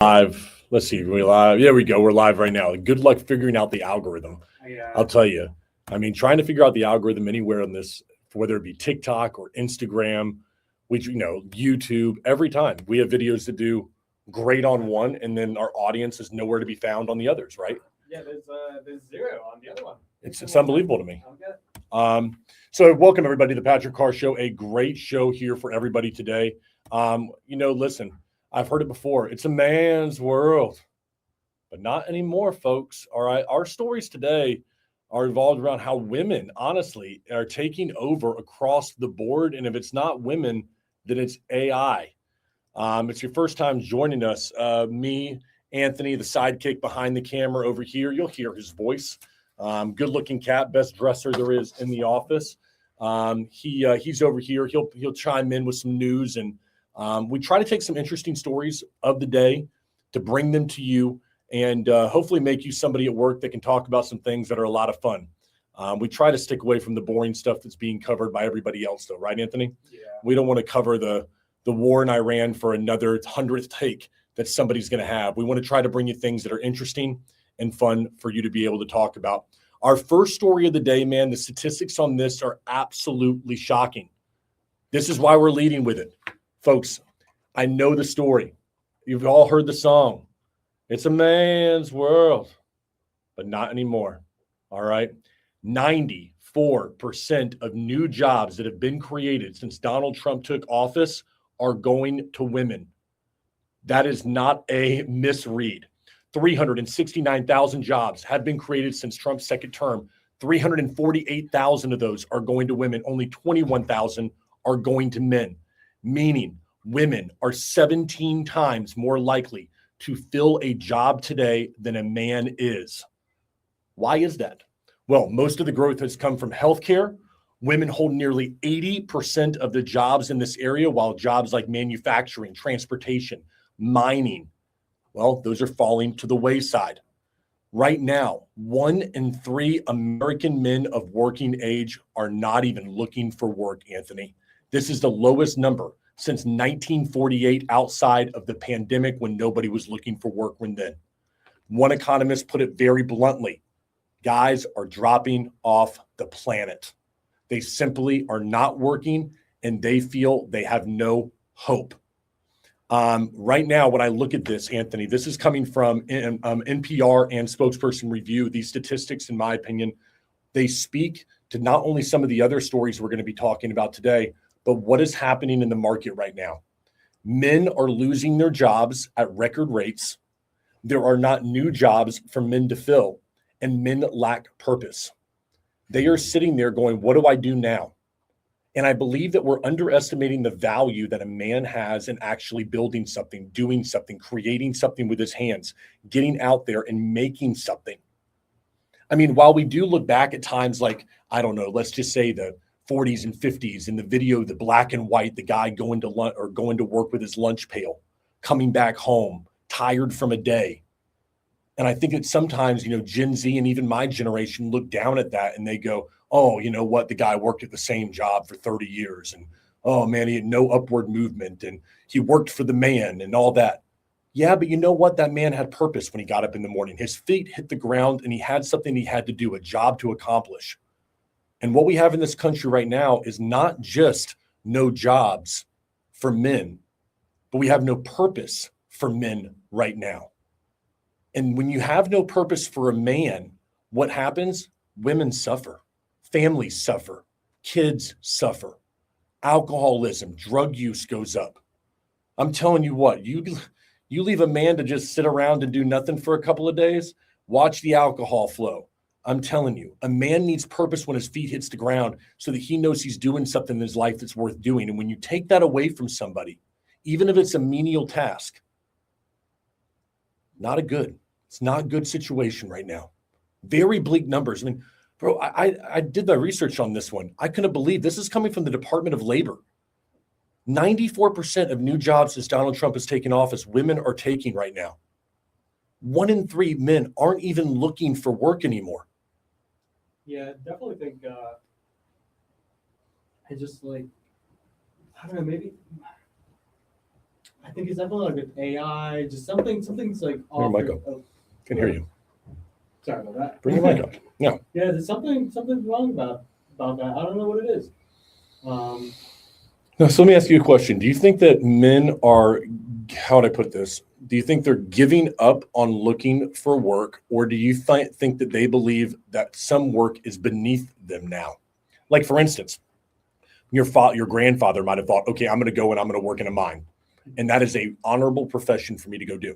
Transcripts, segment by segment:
Live. Let's see. We live. There we go. We're live right now. Good luck figuring out the algorithm. I'll tell you. I mean, trying to figure out the algorithm anywhere on this, whether it be TikTok or Instagram, YouTube. Every time we have videos that do great on one, and then our audience is nowhere to be found on the others. Right? Yeah, there's zero on the other one. It's unbelievable to me. So welcome everybody to the Patrick Carr Show. A great show here for everybody today. Listen. I've heard it before. It's a man's world, but not anymore, folks. All right. Our stories today are revolved around how women, honestly, are taking over across the board. And if it's not women, then it's AI. It's your first time joining us. Me, Anthony, the sidekick behind the camera over here. You'll hear his voice. Good-looking cat, best dresser there is in the office. He's over here. He'll chime in with some news, and we try to take some interesting stories of the day to bring them to you and hopefully make you somebody at work that can talk about some things that are a lot of fun. We try to stick away from the boring stuff that's being covered by everybody else, though, right, Anthony? Yeah. We don't want to cover the war in Iran for another 100th take that somebody's going to have. We want to try to bring you things that are interesting and fun for you to be able to talk about. Our first story of the day, man, the statistics on this are absolutely shocking. This is why we're leading with it. Folks, I know the story. You've all heard the song. It's a man's world, but not anymore. All right. 94% of new jobs that have been created since Donald Trump took office are going to women. That is not a misread. 369,000 jobs have been created since Trump's second term. 348,000 of those are going to women. Only 21,000 are going to men. Meaning women are 17 times more likely to fill a job today than a man is. Why is that? Well, most of the growth has come from healthcare. Women hold nearly 80% of the jobs in this area, while jobs like manufacturing, transportation, mining, well, those are falling to the wayside. Right now, 1 in 3 American men of working age are not even looking for work, Anthony. This is the lowest number since 1948 outside of the pandemic when nobody was looking for work when then. One economist put it very bluntly, guys are dropping off the planet. They simply are not working and they feel they have no hope. Right now, when I look at this, Anthony, this is coming from NPR and Spokesperson Review. These statistics, in my opinion, they speak to not only some of the other stories we're going to be talking about today, but what is happening in the market right now. Men are losing their jobs at record rates. There are not new jobs for men to fill, and men lack purpose. They are sitting there going, what do I do now? And I believe that we're underestimating the value that a man has in actually building something, doing something, creating something with his hands, getting out there and making something. I mean, while we do look back at times like, I don't know, let's just say the 40s and 50s in the video, the black and white, the guy going to lunch or going to work with his lunch pail, coming back home, tired from a day. And I think that sometimes, Gen Z and even my generation look down at that and they go, oh, you know what? The guy worked at the same job for 30 years and, oh man, he had no upward movement and he worked for the man and all that. Yeah, but you know what? That man had purpose when he got up in the morning. His feet hit the ground and he had something he had to do, a job to accomplish. And what we have in this country right now is not just no jobs for men, but we have no purpose for men right now. And when you have no purpose for a man, what happens? Women suffer, families suffer, kids suffer, alcoholism, drug use goes up. I'm telling you what, you leave a man to just sit around and do nothing for a couple of days, watch the alcohol flow. I'm telling you, a man needs purpose when his feet hits the ground so that he knows he's doing something in his life that's worth doing. And when you take that away from somebody, even if it's a menial task, it's not a good situation right now. Very bleak numbers. I mean, bro, I did the research on this one. I couldn't believe this is coming from the Department of Labor. 94% of new jobs since Donald Trump has taken office, women are taking right now. 1 in 3 men aren't even looking for work anymore. Yeah, definitely think I just I don't know, maybe I think it's definitely like with AI, just something's like Bring your mic off. up. Can hear you. Sorry about that. Bring your mic up. Yeah. Yeah, there's something wrong about that. I don't know what it is. Now, so let me ask you a question. Do you think that men are, how would I put this? Do you think they're giving up on looking for work, or do you think that they believe that some work is beneath them now? Like, for instance, your grandfather might have thought, okay, I'm going to go and I'm going to work in a mine, and that is a honorable profession for me to go do.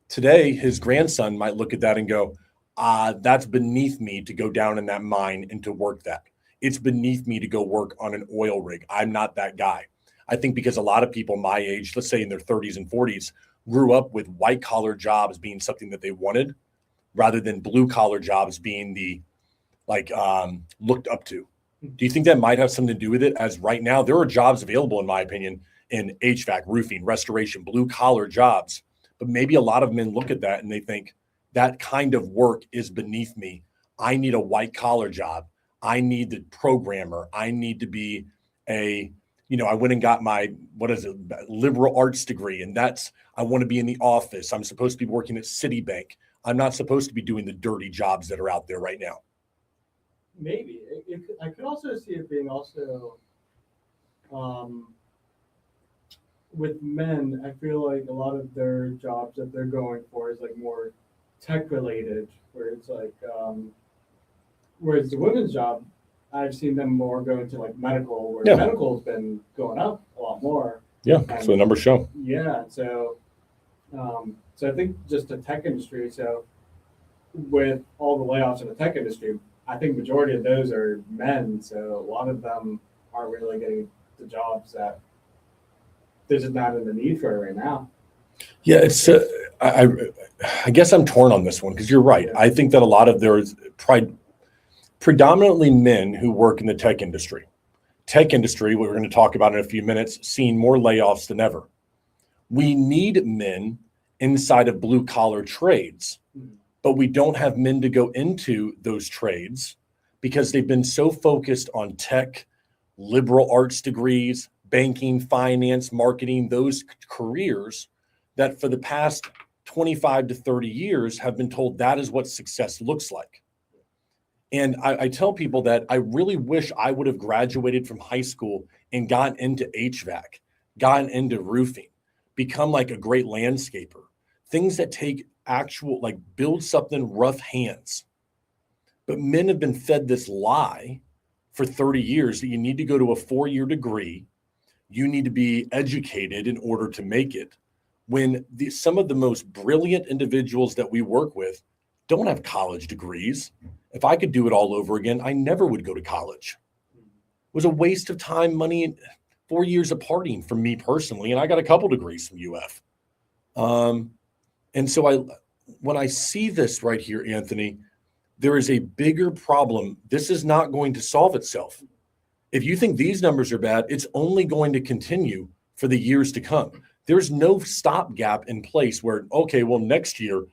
Today, his grandson might look at that and go, that's beneath me to go down in that mine and to work that. It's beneath me to go work on an oil rig. I'm not that guy. I think because a lot of people my age, let's say in their 30s and 40s, grew up with white collar jobs being something that they wanted rather than blue collar jobs being the looked up to. Do you think that might have something to do with it? As right now, there are jobs available, in my opinion, in HVAC, roofing, restoration, blue collar jobs. But maybe a lot of men look at that and they think that kind of work is beneath me. I need a white collar job. I need the programmer. I need to be I went and got my, liberal arts degree. And I want to be in the office. I'm supposed to be working at Citibank. I'm not supposed to be doing the dirty jobs that are out there right now. Maybe I could also see it being also with men. I feel like a lot of their jobs that they're going for is like more tech related, where it's like whereas the women's job, I've seen them more go into like medical, where medical's been going up a lot more. Yeah, so the numbers show. Yeah, so I think just the tech industry. So with all the layoffs in the tech industry, I think majority of those are men. So a lot of them aren't really getting the jobs that there's just not in the need for it right now. Yeah, it's. I guess I'm torn on this one because you're right. Yeah. I think that a lot of there's predominantly men who work in the tech industry. Tech industry, what we're going to talk about in a few minutes, seeing more layoffs than ever. We need men inside of blue collar trades, but we don't have men to go into those trades because they've been so focused on tech, liberal arts degrees, banking, finance, marketing, those careers that for the past 25 to 30 years have been told that is what success looks like. And I tell people that I really wish I would have graduated from high school and gotten into HVAC, gotten into roofing, become like a great landscaper, things that take actual, like build something rough hands. But men have been fed this lie for 30 years that you need to go to a 4-year degree. You need to be educated in order to make it. When some of the most brilliant individuals that we work with don't have college degrees. If I could do it all over again, I never would go to college. It was a waste of time, money, 4 years of partying for me personally. And I got a couple degrees from UF. And so when I see this right here, Anthony, there is a bigger problem. This is not going to solve itself. If you think these numbers are bad, it's only going to continue for the years to come. There's no stopgap in place where, okay, well, next year,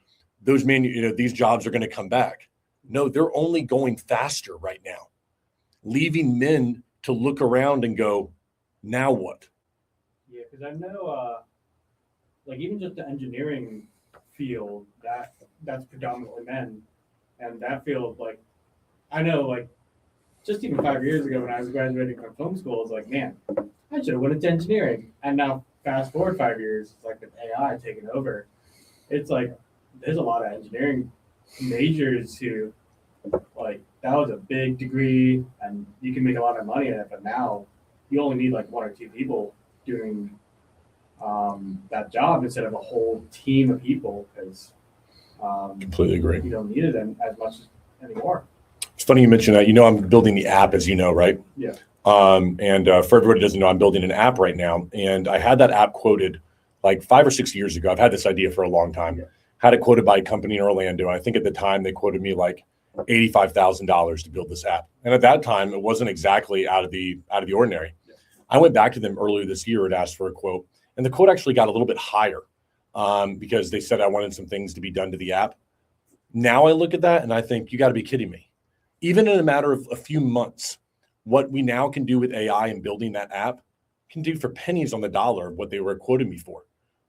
these jobs are going to come back. No, they're only going faster right now, leaving men to look around and go, now what? Yeah, because I know, like even just the engineering field, that's predominantly men, and that field, like I know, like just even 5 years ago when I was graduating from film school, it's like, man, I should have went into engineering. And now fast forward 5 years, it's like with AI taking over, it's like there's a lot of engineering majors who like that was a big degree and you can make a lot of money in it, but now you only need like 1 or 2 people doing that job instead of a whole team of people because completely agree. You don't need it as much anymore. It's funny you mentioned that. I'm building the app, as you know, right? Yeah. And for everybody who doesn't know, I'm building an app right now. And I had that app quoted like 5 or 6 years ago. I've had this idea for a long time. Yeah. Had it quoted by a company in Orlando. And I think at the time they quoted me like $85,000 to build this app. And at that time, it wasn't exactly out of the ordinary. Yeah. I went back to them earlier this year and asked for a quote. And the quote actually got a little bit higher because they said I wanted some things to be done to the app. Now I look at that and I think, you got to be kidding me. Even in a matter of a few months, what we now can do with AI and building that app, can do for pennies on the dollar what they were quoting me for.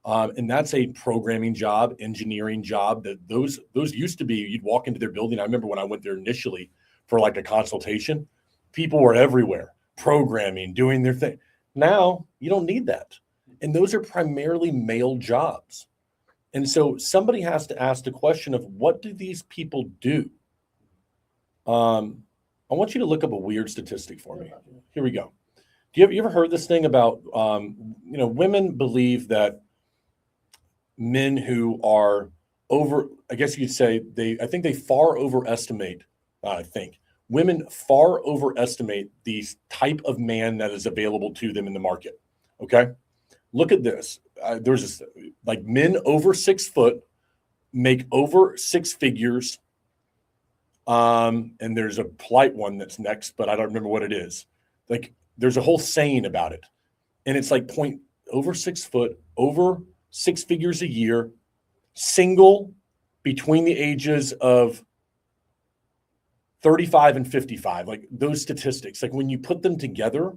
And that's a programming job, engineering job. That those used to be, you'd walk into their building. I remember when I went there initially for like a consultation, people were everywhere, programming, doing their thing. Now you don't need that. And those are primarily male jobs. And so somebody has to ask the question of, what do these people do? I want you to look up a weird statistic for me. Here we go. You ever heard this thing about, women believe that men who are I guess you'd say I think they far overestimate, women far overestimate the type of man that is available to them in the market. Okay. Look at this. There's this, like, men over 6 foot make over 6 figures. And there's a polite one that's next, but I don't remember what it is. Like, there's a whole saying about it. And it's like over 6 foot, over 6 figures a year, single, between the ages of 35 and 55, like those statistics, like when you put them together,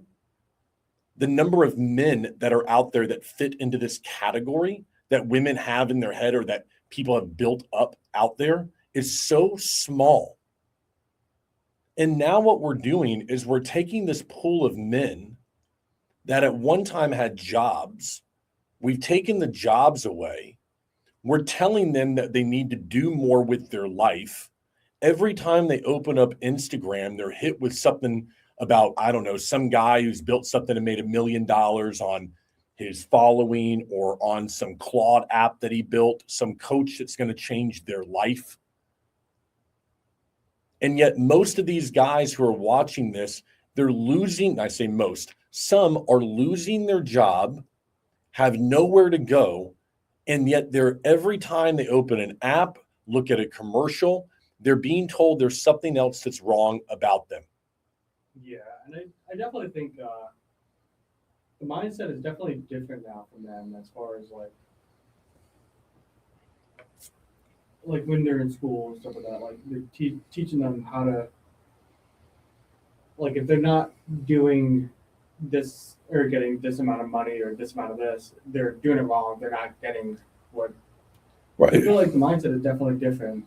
the number of men that are out there that fit into this category that women have in their head or that people have built up out there is so small. And now what we're doing is we're taking this pool of men that at one time had jobs. We've taken the jobs away. We're telling them that they need to do more with their life. Every time they open up Instagram, they're hit with something about, I don't know, some guy who's built something and made $1 million on his following, or on some Claude app that he built, some coach that's going to change their life. And yet most of these guys who are watching this, they're losing, I say most, some are losing their job, have nowhere to go, and yet every time they open an app, look at a commercial, they're being told there's something else that's wrong about them. Yeah, and I definitely think the mindset is definitely different now from them, as far as like when they're in school and stuff like that. Like, they're teaching them how to, like, if they're not doing this or getting this amount of money or this amount of this, they're doing it wrong. They're not getting what. Right. I feel like the mindset is definitely different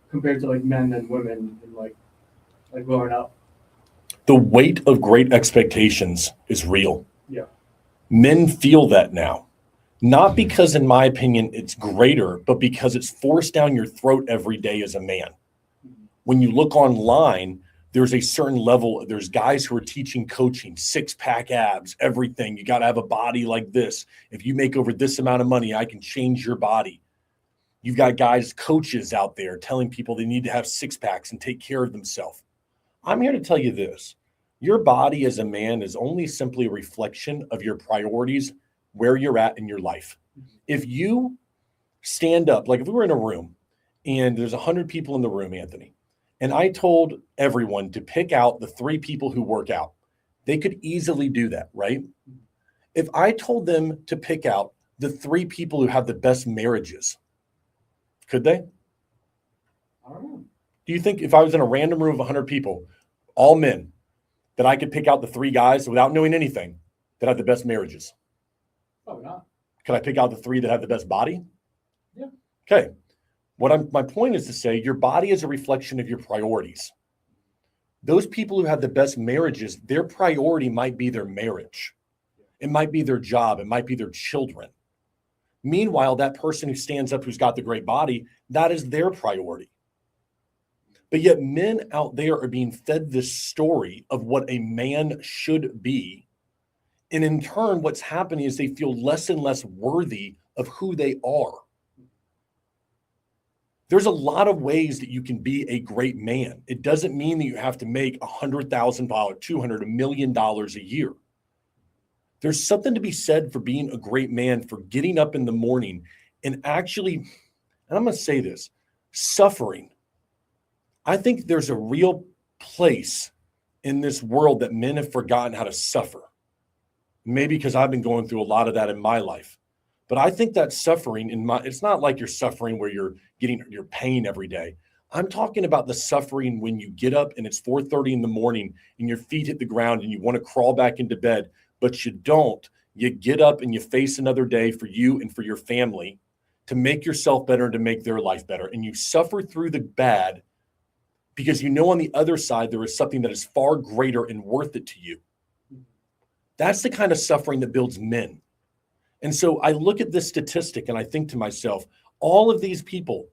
compared to like men and women and like growing up. The weight of great expectations is real. Yeah. Men feel that now, not because, in my opinion, it's greater, but because it's forced down your throat every day as a man. When you look online, there's a certain level. There's guys who are teaching coaching, 6-pack abs, everything. You got to have a body like this. If you make over this amount of money, I can change your body. You've got guys, coaches out there telling people they need to have 6-packs and take care of themselves. I'm here to tell you this. Your body as a man is only simply a reflection of your priorities, where you're at in your life. If you stand up, like if we were in a room and there's 100 people in the room, Anthony, and I told everyone to pick out the 3 people who work out, they could easily do that, right? If I told them to pick out the 3 people who have the best marriages, could they? I don't know. Do you think if I was in a random room of 100 people, all men, that I could pick out the 3 guys without knowing anything that have the best marriages? Probably not. Could I pick out the 3 that have the best body? Yeah. Okay. My point is to say your body is a reflection of your priorities. Those people who have the best marriages, their priority might be their marriage. It might be their job. It might be their children. Meanwhile, that person who stands up, who's got the great body, that is their priority. But yet men out there are being fed this story of what a man should be. And in turn, what's happening is they feel less and less worthy of who they are. There's a lot of ways that you can be a great man. It doesn't mean that you have to make $100,000, $200,000, $1 million a year. There's something to be said for being a great man, for getting up in the morning and actually, and I'm going to say this, suffering. I think there's a real place in this world that men have forgotten how to suffer. Maybe because I've been going through a lot of that in my life. But I think that suffering it's not like you're suffering where you're getting your pain every day. I'm talking about the suffering when you get up and it's 4:30 in the morning and your feet hit the ground and you want to crawl back into bed, but you don't. You get up and you face another day for you and for your family to make yourself better and to make their life better. And you suffer through the bad because you know on the other side there is something that is far greater and worth it to you. That's the kind of suffering that builds men. And so I look at this statistic and I think to myself, all of these people,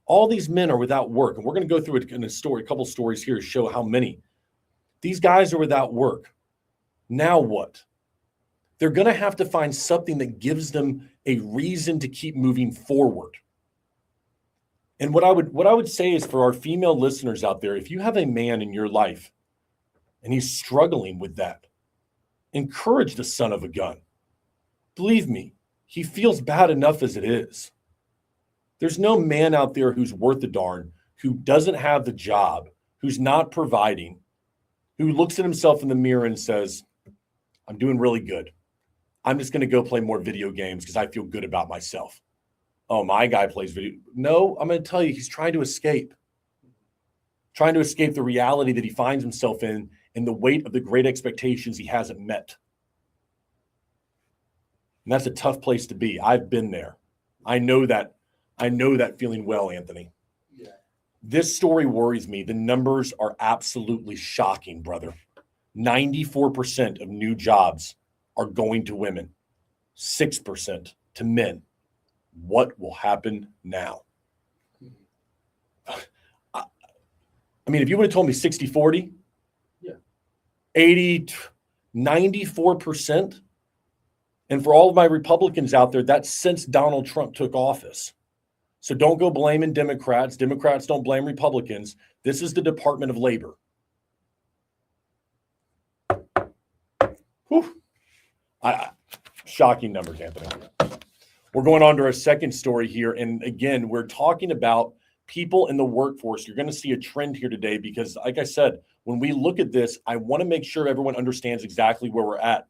all these men are without work. And we're going to go through it in a couple stories here to show how many. These guys are without work. Now what? They're going to have to find something that gives them a reason to keep moving forward. And what I would say is for our female listeners out there, if you have a man in your life and he's struggling with that, encourage the son of a gun. Believe me, he feels bad enough as it is. There's no man out there who's worth a darn, who doesn't have the job, who's not providing, who looks at himself in the mirror and says, I'm doing really good. I'm just going to go play more video games because I feel good about myself. Oh, my guy plays video. No, I'm going to tell you, he's trying to escape the reality that he finds himself in and the weight of the great expectations he hasn't met. And that's a tough place to be. I've been there. I know that feeling well, Anthony. Yeah. This story worries me. The numbers are absolutely shocking, brother. 94% of new jobs are going to women, 6% to men. What will happen now? I mean, if you would have told me 60-40, yeah, 80, 94%, and for all of my Republicans out there, that's since Donald Trump took office. So don't go blaming Democrats. Democrats don't blame Republicans. This is the Department of Labor. Whew. Shocking numbers, Anthony. We're going on to our second story here. And again, we're talking about people in the workforce. You're going to see a trend here today because, like I said, when we look at this, I want to make sure everyone understands exactly where we're at.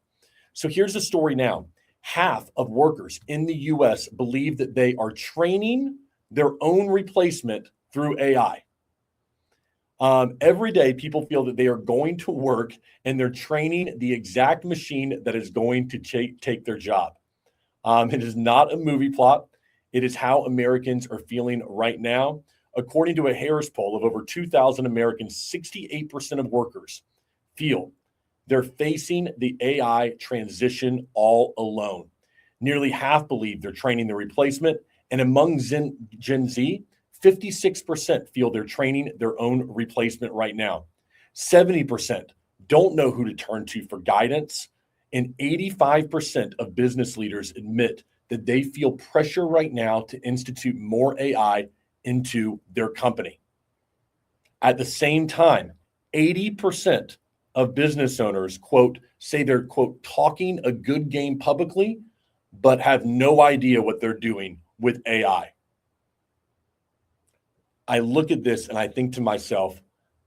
So here's the story now. Half of workers in the U.S. believe that they are training their own replacement through AI. Every day, people feel that they are going to work and they're training the exact machine that is going to take their job. It is not a movie plot. It is how Americans are feeling right now. According to a Harris poll of over 2,000 Americans, 68% of workers feel they're facing the AI transition all alone. Nearly half believe they're training the replacement. And among Gen Z, 56% feel they're training their own replacement right now. 70% don't know who to turn to for guidance. And 85% of business leaders admit that they feel pressure right now to institute more AI into their company. At the same time, 80% of business owners, quote, say they're, quote, talking a good game publicly, but have no idea what they're doing with AI. I look at this and I think to myself,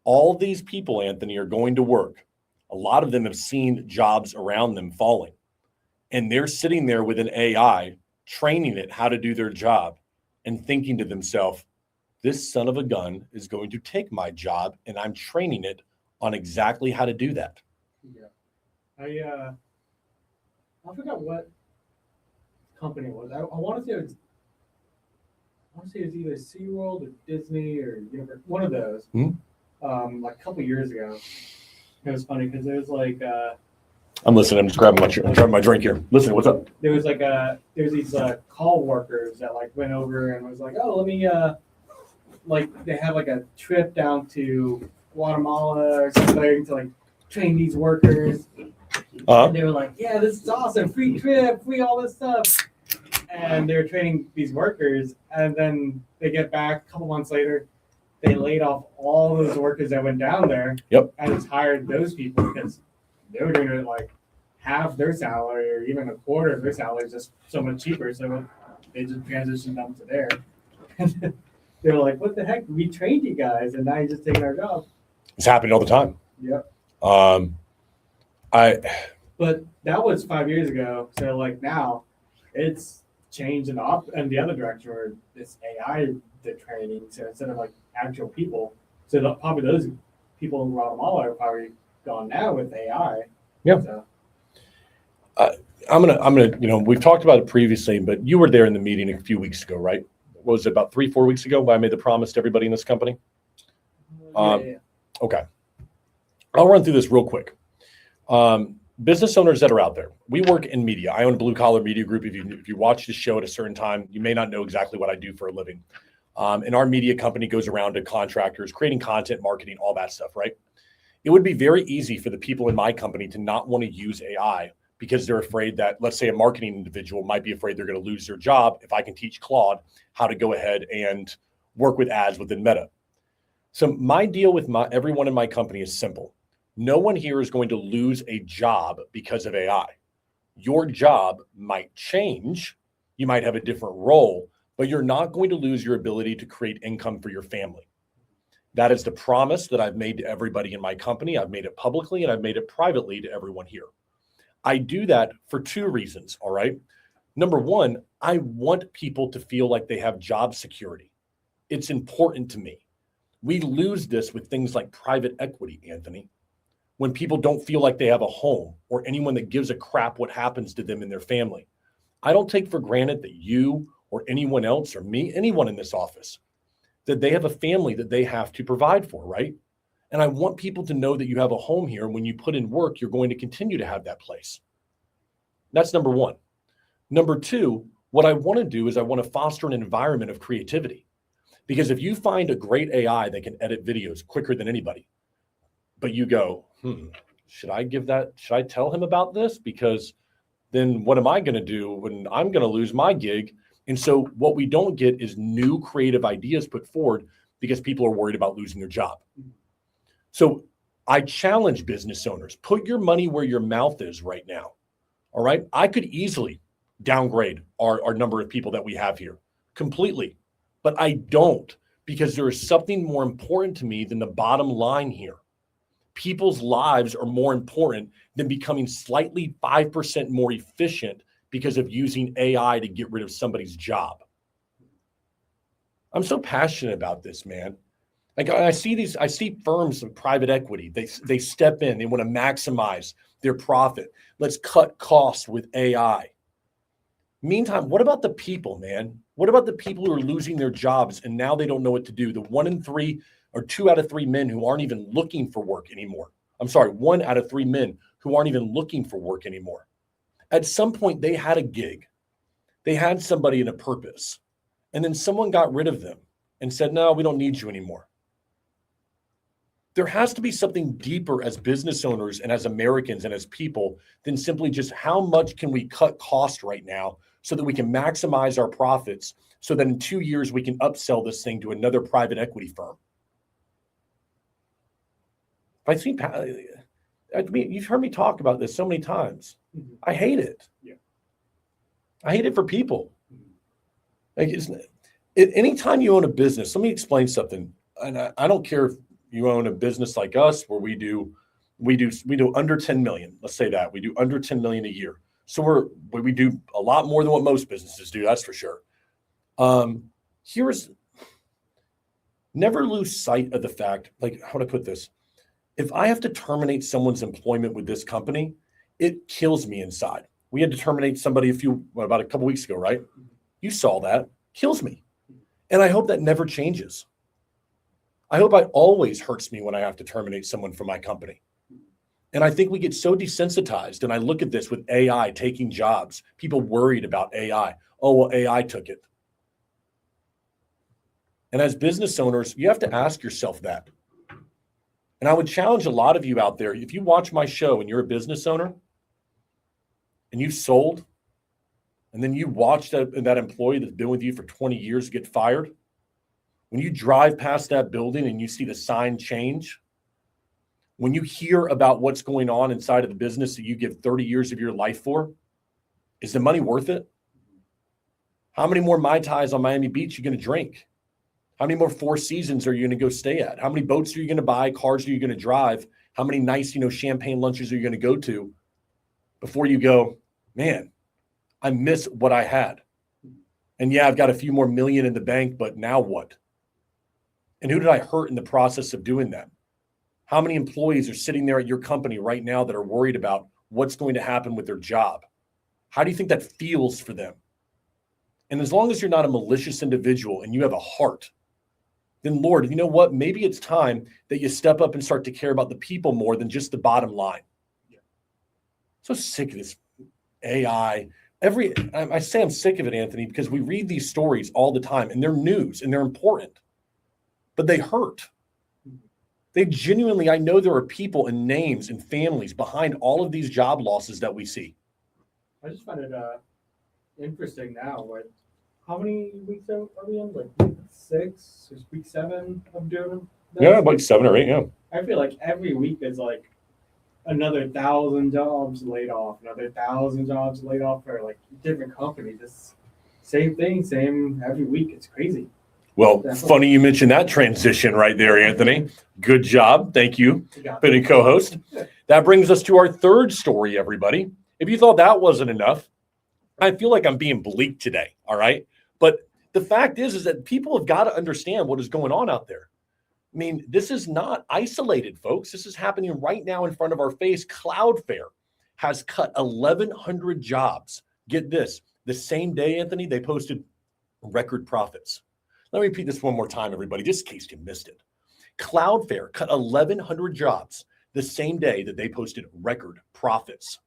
all these people, Anthony, are going to work. A lot of them have seen jobs around them falling. And they're sitting there with an AI, training it how to do their job and thinking to themselves, this son of a gun is going to take my job and I'm training it on exactly how to do that. Yeah. I forgot what company it was. I want to say it was either SeaWorld or Disney or one of those. Mm-hmm. Like a couple years ago. It was funny because it was like I'm listening. I'm just grabbing my drink here. Listen, what's up? There was these call workers that like went over and was like, oh, let me like they have like a trip down to Guatemala or something to like train these workers. And they were like, yeah, this is awesome, free trip, free all this stuff. And they were training these workers, and then they get back a couple months later, they laid off all those workers that went down there. Yep. And just hired those people because they were doing it like half their salary or even a quarter of their salary, just so much cheaper. So they just transitioned them to there. And they were like, what the heck? We trained you guys, and now you're just taking our job. It's happening all the time. Yep. But that was 5 years ago. So like now, it's changed in the other direction where it's AI did training. So instead of like actual people, so probably those people in Guatemala are probably gone now with AI. Yeah. So. I'm gonna, we've talked about it previously, but you were there in the meeting a few weeks ago, right? What was it, about 3-4 weeks ago when I made the promise to everybody in this company? Yeah. Okay. I'll run through this real quick. Business owners that are out there, we work in media. I own a blue collar media group. If you watch the show at a certain time, you may not know exactly what I do for a living. And our media company goes around to contractors, creating content, marketing, all that stuff, right? It would be very easy for the people in my company to not want to use AI because they're afraid that, let's say, a marketing individual might be afraid they're going to lose their job if I can teach Claude how to go ahead and work with ads within Meta. So my deal with everyone in my company is simple. No one here is going to lose a job because of AI. Your job might change. You might have a different role, but you're not going to lose your ability to create income for your family. That is the promise that I've made to everybody in my company. I've made it publicly and I've made it privately to everyone here. I do that for 2 reasons, all right? Number one, I want people to feel like they have job security. It's important to me. We lose this with things like private equity, Anthony, when people don't feel like they have a home or anyone that gives a crap what happens to them and their family. I don't take for granted that you or anyone else or me, anyone in this office, that they have a family that they have to provide for, right? And I want people to know that you have a home here. And when you put in work, you're going to continue to have that place. That's number one. Number two, what I want to do is I want to foster an environment of creativity. Because if you find a great AI that can edit videos quicker than anybody, but you go, should I tell him about this? Because then what am I going to do when I'm going to lose my gig? And so what we don't get is new creative ideas put forward because people are worried about losing their job. So I challenge business owners, put your money where your mouth is right now. All right. I could easily downgrade our number of people that we have here completely, but I don't, because there is something more important to me than the bottom line here. People's lives are more important than becoming slightly 5% more efficient because of using AI to get rid of somebody's job. I'm so passionate about this, man. Like I see firms of private equity, they step in, they want to maximize their profit. Let's cut costs with AI. Meantime, what about the people, man? What about the people who are losing their jobs and now they don't know what to do? The 1 in 3 or 2 out of 3 men who aren't even looking for work anymore. I'm sorry, 1 out of 3 men who aren't even looking for work anymore. At some point, they had a gig. They had somebody in a purpose. And then someone got rid of them and said, no, we don't need you anymore. There has to be something deeper as business owners and as Americans and as people than simply just how much can we cut cost right now so that we can maximize our profits so that in 2 years we can upsell this thing to another private equity firm. You've heard me talk about this so many times. Mm-hmm. I hate it. Yeah. I hate it for people. Like anytime you own a business, let me explain something. And I don't care if you own a business like us where we do under 10 million. Let's say that we do under 10 million a year. So we do a lot more than what most businesses do. That's for sure. Never lose sight of the fact, like, how would I put this? If I have to terminate someone's employment with this company, it kills me inside. We had to terminate somebody about a couple weeks ago, right? You saw that. Kills me. And I hope that never changes. I hope it always hurts me when I have to terminate someone from my company. And I think we get so desensitized. And I look at this with AI taking jobs, people worried about AI. Oh, well, AI took it. And as business owners, you have to ask yourself that. And I would challenge a lot of you out there, if you watch my show and you're a business owner and you sold, and then you watch that employee that's been with you for 20 years get fired, when you drive past that building and you see the sign change, when you hear about what's going on inside of the business that you give 30 years of your life for, is the money worth it? How many more Mai Tais on Miami Beach are you going to drink? How many more Four Seasons are you going to go stay at? How many boats are you going to buy? Cars are you going to drive? How many nice, champagne lunches are you going to go to before you go, man, I miss what I had. And yeah, I've got a few more million in the bank, but now what? And who did I hurt in the process of doing that? How many employees are sitting there at your company right now that are worried about what's going to happen with their job? How do you think that feels for them? And as long as you're not a malicious individual and you have a heart, then Lord, you know what? Maybe it's time that you step up and start to care about the people more than just the bottom line. So sick of this AI. I say I'm sick of it, Anthony, because we read these stories all the time and they're news and they're important, but they hurt. They genuinely, I know there are people and names and families behind all of these job losses that we see. I just find it interesting now. How many weeks are we in? Like week 6 or week 7 of doing this? Yeah, like 7 or 8, yeah. I feel like every week is like another 1,000 jobs laid off, another 1,000 jobs laid off for like different companies. It's same thing, same every week. It's crazy. Well, funny you mentioned that transition right there, Anthony. Good job. Thank you, been a co-host. That brings us to our third story, everybody. If you thought that wasn't enough, I feel like I'm being bleak today, all right? But the fact is that people have got to understand what is going on out there. I mean, this is not isolated, folks. This is happening right now in front of our face. Cloudflare has cut 1,100 jobs. Get this, the same day, Anthony, they posted record profits. Let me repeat this one more time, everybody, just in case you missed it. Cloudflare cut 1,100 jobs the same day that they posted record profits.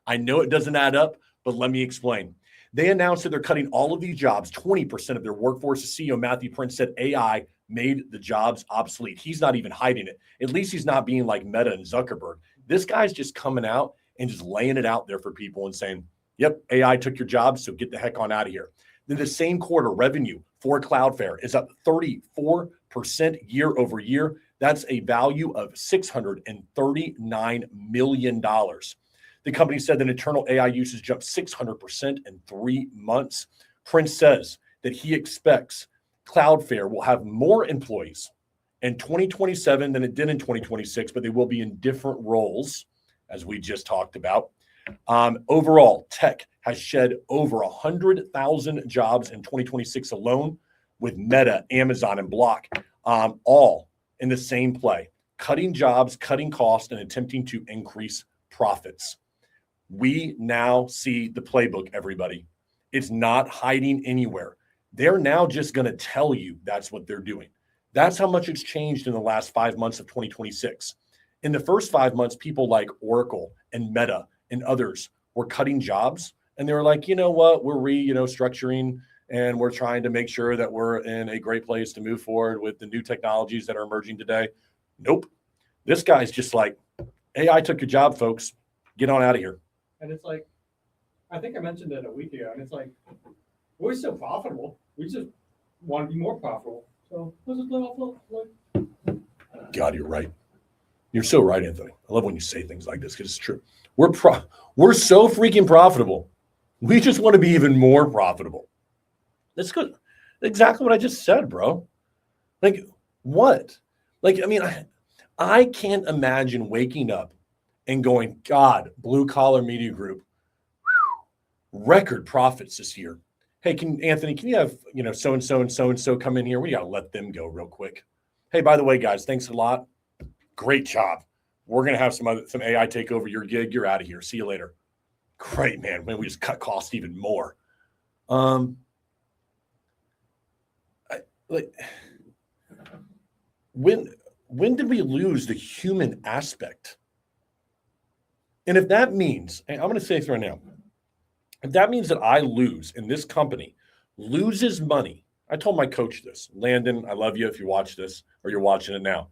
I know it doesn't add up, but let me explain. They announced that they're cutting all of these jobs, 20% of their workforce. The CEO, Matthew Prince, said AI made the jobs obsolete. He's not even hiding it. At least he's not being like Meta and Zuckerberg. This guy's just coming out and just laying it out there for people and saying, yep, AI took your jobs, so get the heck on out of here. Then the same quarter, revenue for Cloudflare is up 34% year over year. That's a value of $639 million. The company said that internal AI usage jumped 600% in 3 months. Prince says that he expects Cloudflare will have more employees in 2027 than it did in 2026, but they will be in different roles, as we just talked about. Overall, tech has shed over 100,000 jobs in 2026 alone, with Meta, Amazon, and Block all in the same play, cutting jobs, cutting costs, and attempting to increase profits. We now see the playbook, everybody. It's not hiding anywhere. They're now just going to tell you that's what they're doing. That's how much it's changed in the last 5 months of 2026. In the first 5 months, people like Oracle and Meta and others were cutting jobs, and they were like, you know what, we're structuring, and we're trying to make sure that we're in a great place to move forward with the new technologies that are emerging today. Nope. This guy's just like, AI took your job, folks. Get on out of here. And it's like, I think I mentioned it a week ago, and it's like, we're so profitable. We just want to be more profitable. So let's just let off. God, you're right. You're so right, Anthony. I love when you say things like this because it's true. We're so freaking profitable. We just want to be even more profitable. That's good. Exactly what I just said, bro. Like, what? Like, I mean, I can't imagine waking up and going, God, Blue Collar Media Group, record profits this year. Hey, Anthony, can you have, so-and-so and so-and-so come in here? We got to let them go real quick. Hey, by the way, guys, thanks a lot. Great job. We're going to have some AI take over your gig. You're out of here. See you later. Great, man. When we just cut costs even more. When did we lose the human aspect? And if that means, and I'm going to say this right now, if that means that I lose and this company loses money, I told my coach this, Landon, I love you if you watch this or you're watching it now.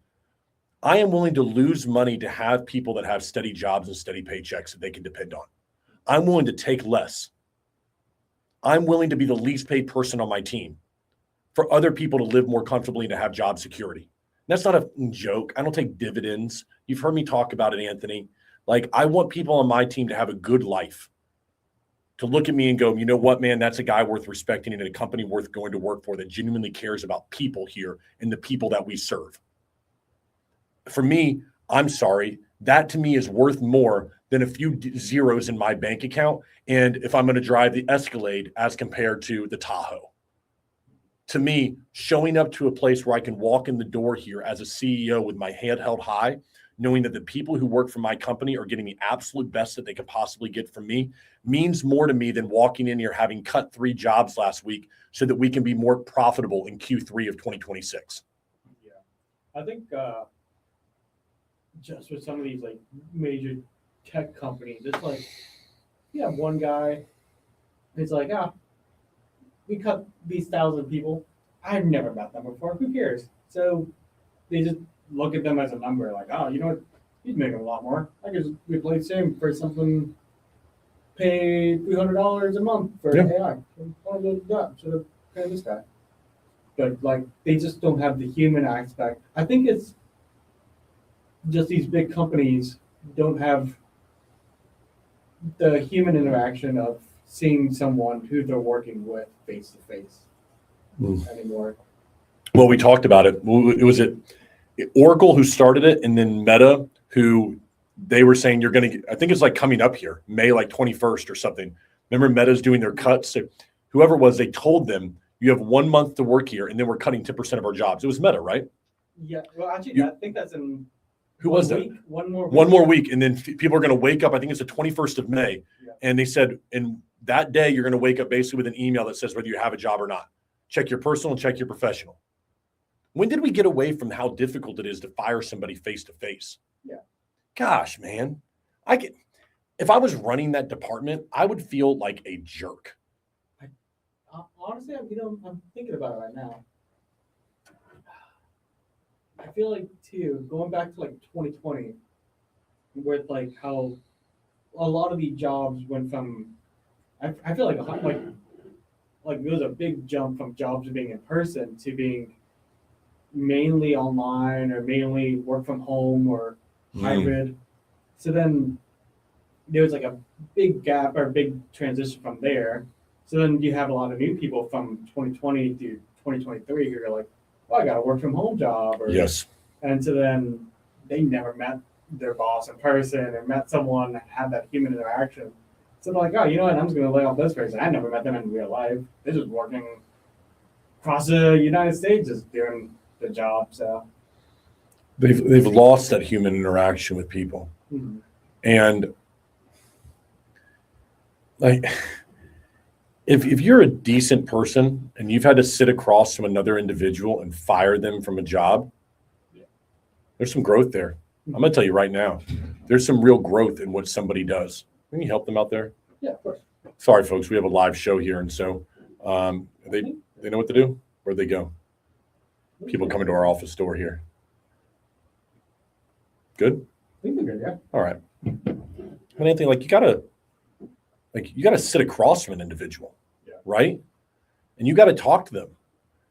I am willing to lose money to have people that have steady jobs and steady paychecks that they can depend on. I'm willing to take less. I'm willing to be the least paid person on my team for other people to live more comfortably and to have job security. That's not a joke. I don't take dividends. You've heard me talk about it, Anthony. Like, I want people on my team to have a good life, to look at me and go, you know what, man, that's a guy worth respecting and a company worth going to work for that genuinely cares about people here and the people that we serve. For me, I'm sorry, that to me is worth more than a few zeros in my bank account. And if I'm going to drive the Escalade as compared to the Tahoe. To me, showing up to a place where I can walk in the door here as a CEO with my head held high, knowing that the people who work for my company are getting the absolute best that they could possibly get from me means more to me than walking in here having cut 3 jobs last week so that we can be more profitable in Q3 of 2026. Yeah. I think just with some of these like major tech companies, it's like you have one guy, it's like, we cut these 1,000 people. I've never met them before. Who cares? So they just look at them as a number, like, oh, you know what? He's making a lot more. I could just replace him for something, pay $300 a month for AI. Should have paid this guy. But like, they just don't have the human aspect. I think it's just these big companies don't have the human interaction of seeing someone who they're working with face to face anymore. Well, we talked about it. It was Oracle who started it, and then Meta, who they were saying you're going to, I think it's like coming up here, May like 21st or something. Remember Meta's doing their cuts? So whoever it was, they told them, you have 1 month to work here, and then we're cutting 10% of our jobs. It was Meta, right? Yeah. Well, actually, I think that's in who was that? One more week. 1 more week, and then people are going to wake up. I think it's the 21st of May, and they said, and that day you're going to wake up basically with an email that says whether you have a job or not. Check your personal and check your professional. When did we get away from how difficult it is to fire somebody face to face? Yeah. Gosh, man, if I was running that department, I would feel like a jerk. Honestly, I'm thinking about it right now. I feel like too, going back to like 2020, with like how a lot of these jobs went from, I feel like it was a big jump from jobs being in person to being mainly online or mainly work from home or hybrid. So then there was like a big gap or big transition from there. So then you have a lot of new people from 2020 to 2023 who are like, well, I got a work from home job. Yes. And so then they never met their boss in person or met someone that had that human interaction. So they're like, oh, you know what? I'm just going to lay off this person. I never met them in real life. They're just working across the United States, just doing the job. So they've lost that human interaction with people. Mm-hmm. And like, if you're a decent person and you've had to sit across from another individual and fire them from a job, there's some growth there. I'm going to tell you right now, there's some real growth in what somebody does. Can you help them out there? Yeah, of course. Sorry, folks, we have a live show here, and so they know what to do. Where'd they go? People coming to our office door here. Good? I think they're good, yeah. All right. And anything like you gotta sit across from an individual, right? And you gotta talk to them.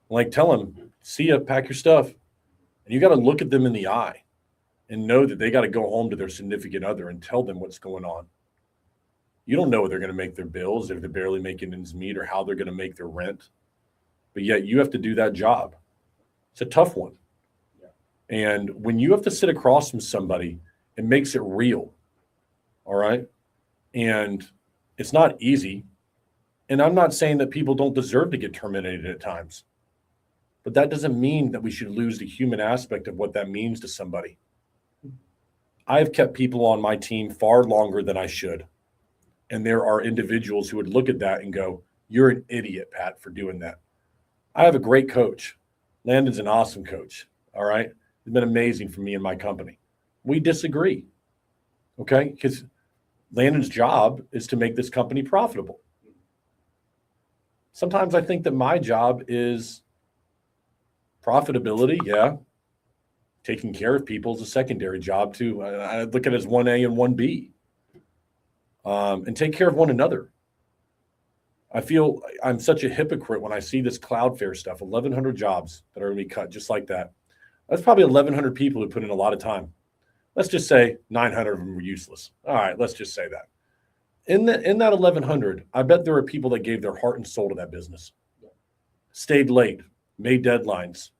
Like tell them, see ya, pack your stuff. And you gotta look at them in the eye and know that they gotta go home to their significant other and tell them what's going on. You don't know if they're gonna make their bills, if they're barely making ends meet, or how they're gonna make their rent. But yet you have to do that job. It's a tough one. And when you have to sit across from somebody, it makes it real. All right. And it's not easy. And I'm not saying that people don't deserve to get terminated at times. But that doesn't mean that we should lose the human aspect of what that means to somebody. I've kept people on my team far longer than I should. And there are individuals who would look at that and go, you're an idiot, Pat, for doing that. I have a great coach. Landon's an awesome coach. All right. It's been amazing for me and my company. We disagree. Okay. Because Landon's job is to make this company profitable. Sometimes I think that my job is profitability. Yeah. Taking care of people is a secondary job too. I look at it as 1A and 1B. And take care of one another. I feel I'm such a hypocrite when I see this Cloudflare stuff, 1,100 jobs that are going to be cut just like that. That's probably 1,100 people who put in a lot of time. Let's just say 900 of them were useless. All right, let's just say that. In that 1,100, I bet there are people that gave their heart and soul to that business, stayed late, made deadlines,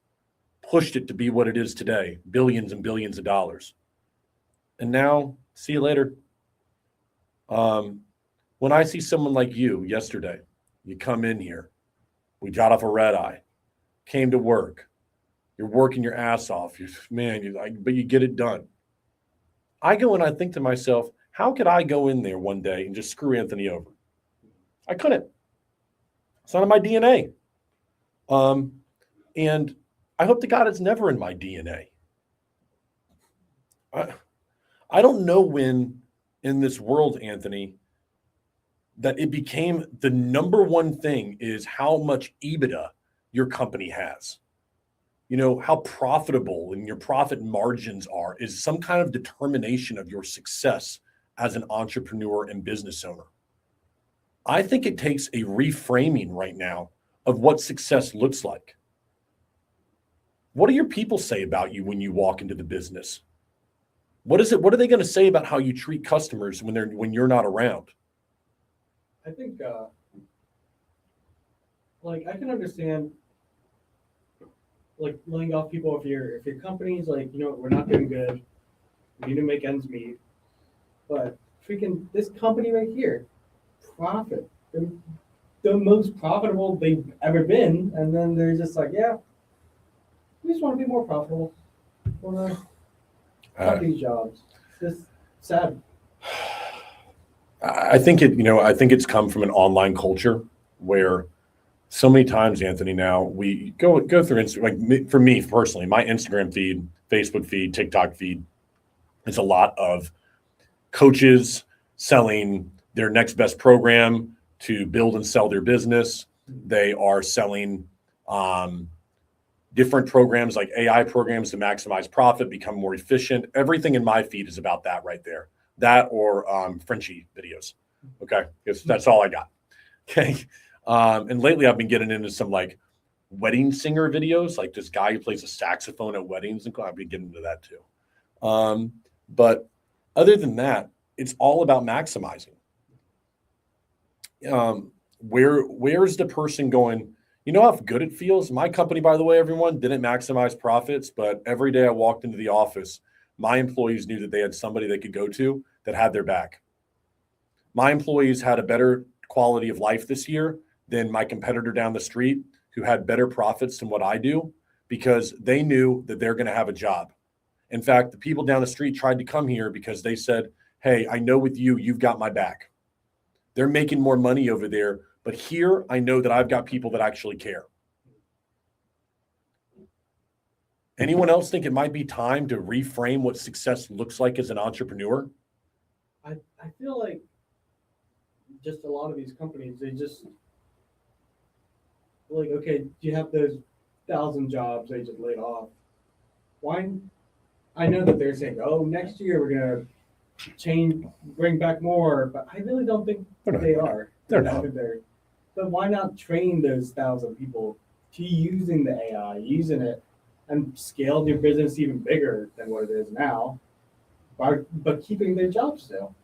pushed it to be what it is today, billions and billions of dollars. And now, see you later. When I see someone like you yesterday, you come in here, we got off a red eye, came to work, you're working your ass off, but you get it done. I go and I think to myself, how could I go in there one day and just screw Anthony over? I couldn't. It's not in my DNA. And I hope to God it's never in my DNA. I don't know when in this world, Anthony, that it became the number one thing is how much EBITDA your company has. You know, how profitable and your profit margins are is some kind of determination of your success as an entrepreneur and business owner. I think it takes a reframing right now of what success looks like. What do your people say about you when you walk into the business? What is it? What are they going to say about how you treat customers when you're not around? I think, like, I can understand, like, laying off people if your company's like, we're not doing good, we need to make ends meet, but freaking this company right here, profit, they're the most profitable they've ever been, and then they're just like, yeah, we just want to be more profitable, want to cut these jobs. It's just sad. I think I think it's come from an online culture where so many times, Anthony, now we go through Instagram. Like for me personally, my Instagram feed, Facebook feed, TikTok feed is a lot of coaches selling their next best program to build and sell their business. They are selling different programs like AI programs to maximize profit, become more efficient. Everything in my feed is about that right there. That or Frenchie videos. Okay. Because that's all I got. Okay. And lately I've been getting into some like wedding singer videos, like this guy who plays a saxophone at weddings, and I've been getting into that too. But other than that, it's all about maximizing. Where's the person going? You know how good it feels? My company, by the way, everyone didn't maximize profits, but every day I walked into the office, my employees knew that they had somebody they could go to that had their back. My employees had a better quality of life this year than my competitor down the street who had better profits than what I do because they knew that they're going to have a job. In fact, the people down the street tried to come here because they said, hey, I know with you, you've got my back. They're making more money over there, but here I know that I've got people that actually care. Anyone else think it might be time to reframe what success looks like as an entrepreneur? I feel like just a lot of these companies, they just like, okay, you have those 1,000 jobs they just laid off. Why? I know that they're saying, oh, next year we're gonna bring back more, but I really don't think they are. They're not. But why not train those 1,000 people to using the AI, using it, and scale your business even bigger than what it is now, but keeping their jobs still?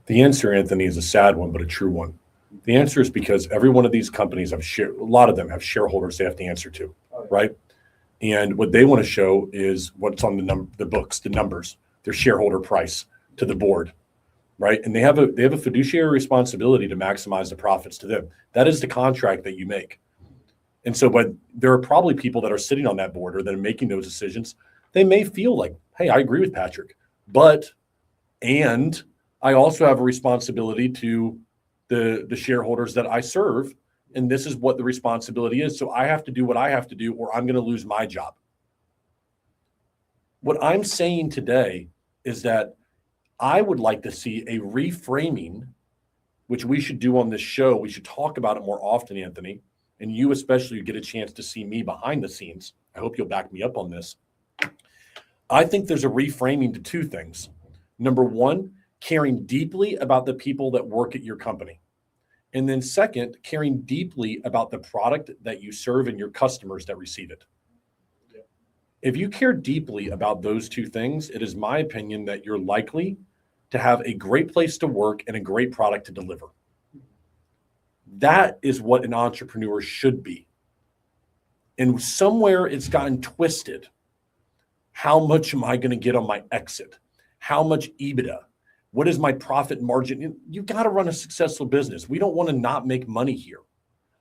The answer, Anthony, is a sad one, but a true one. The answer is because every one of these companies a lot of them have shareholders they have to answer to, right? And what they want to show is what's on the books, the numbers, their shareholder price to the board, right? And they have a fiduciary responsibility to maximize the profits to them. That is the contract that you make. And so, but there are probably people that are sitting on that board or that are making those decisions. They may feel like, hey, I agree with Patrick, and I also have a responsibility to the shareholders that I serve. And this is what the responsibility is. So I have to do what I have to do, or I'm going to lose my job. What I'm saying today is that I would like to see a reframing, which we should do on this show. We should talk about it more often, Anthony, and you especially get a chance to see me behind the scenes. I hope you'll back me up on this. I think there's a reframing to two things. Number one, caring deeply about the people that work at your company. And then second, caring deeply about the product that you serve and your customers that receive it. If you care deeply about those two things, it is my opinion that you're likely to have a great place to work and a great product to deliver. That is what an entrepreneur should be. And somewhere it's gotten twisted. How much am I going to get on my exit? How much EBITDA? What is my profit margin? You got to run a successful business. We don't want to not make money here.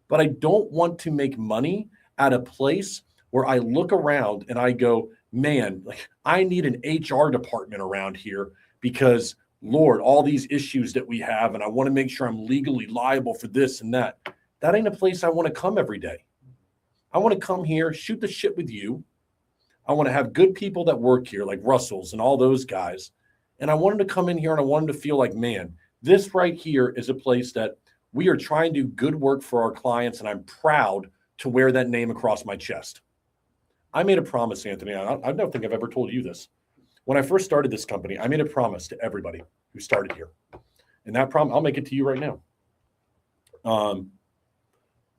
But I don't want to make money at a place where I look around and I go, man, like I need an HR department around here because Lord, all these issues that we have, and I want to make sure I'm legally liable for this and that. That ain't a place I want to come every day. I want to come here, shoot the shit with you. I want to have good people that work here, like Russell's and all those guys. And I wanted to come in here and I wanted to feel like, man, this right here is a place that we are trying to do good work for our clients. And I'm proud to wear that name across my chest. I made a promise, Anthony. I don't think I've ever told you this. When I first started this company, I made a promise to everybody who started here. And that promise, I'll make it to you right now.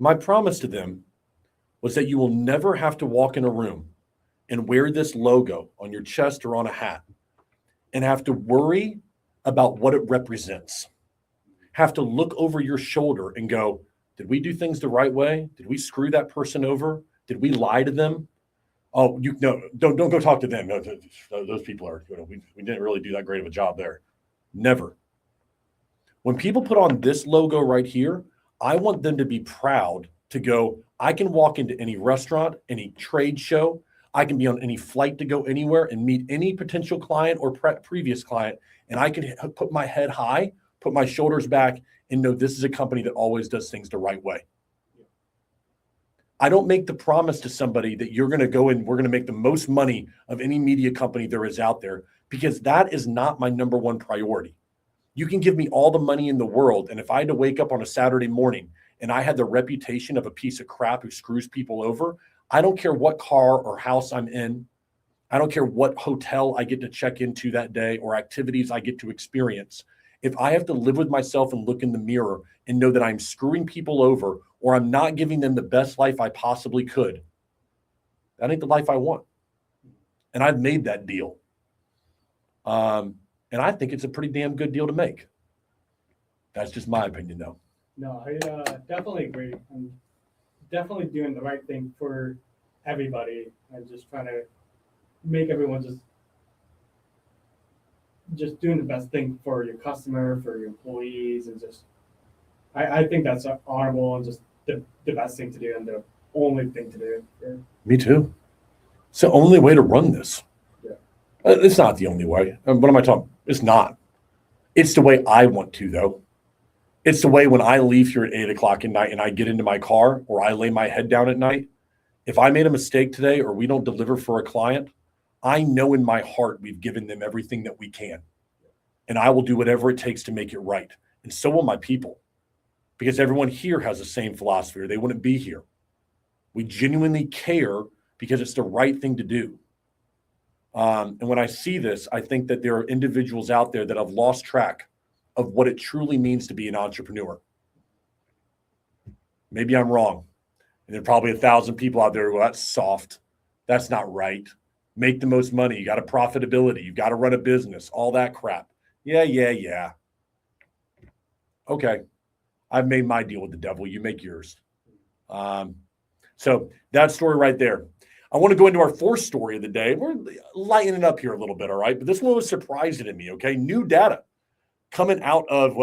My promise to them was that you will never have to walk in a room and wear this logo on your chest or on a hat and have to worry about what it represents. Have to look over your shoulder and go, did we do things the right way? Did we screw that person over? Did we lie to them? Oh, don't go talk to them. No, those people are, we didn't really do that great of a job there. Never. When people put on this logo right here, I want them to be proud to go, I can walk into any restaurant, any trade show. I can be on any flight to go anywhere and meet any potential client or previous client. And I can put my head high, put my shoulders back, and know this is a company that always does things the right way. I don't make the promise to somebody that you're going to go and we're going to make the most money of any media company there is out there, because that is not my number one priority. You can give me all the money in the world. And if I had to wake up on a Saturday morning and I had the reputation of a piece of crap who screws people over, I don't care what car or house I'm in. I don't care what hotel I get to check into that day or activities I get to experience. If I have to live with myself and look in the mirror and know that I'm screwing people over or I'm not giving them the best life I possibly could, that ain't the life I want. And I've made that deal. And I think it's a pretty damn good deal to make. That's just my opinion, though. No, I definitely agree. I'm definitely doing the right thing for everybody and just trying to make everyone just doing the best thing for your customer, for your employees, and just I think that's honorable and just the best thing to do and the only thing to do. Yeah. Me too. It's the only way to run this. Yeah. It's not the only way. What am I talking? It's not. It's the way I want to, though. It's the way when I leave here at 8 o'clock at night and I get into my car or I lay my head down at night, if I made a mistake today or we don't deliver for a client, I know in my heart we've given them everything that we can. And I will do whatever it takes to make it right. And so will my people. Because everyone here has the same philosophy or they wouldn't be here. We genuinely care because it's the right thing to do. And when I see this, I think that there are individuals out there that have lost track of what it truly means to be an entrepreneur. Maybe I'm wrong. And there are probably 1,000 people out there who go, that's soft. That's not right. Make the most money. You got a profitability. You got to run a business, all that crap. Yeah. Okay. I've made my deal with the devil. You make yours. So that story right there. I want to go into our fourth story of the day. We're lightening it up here a little bit, all right? But this one was surprising to me, okay? New data coming out of,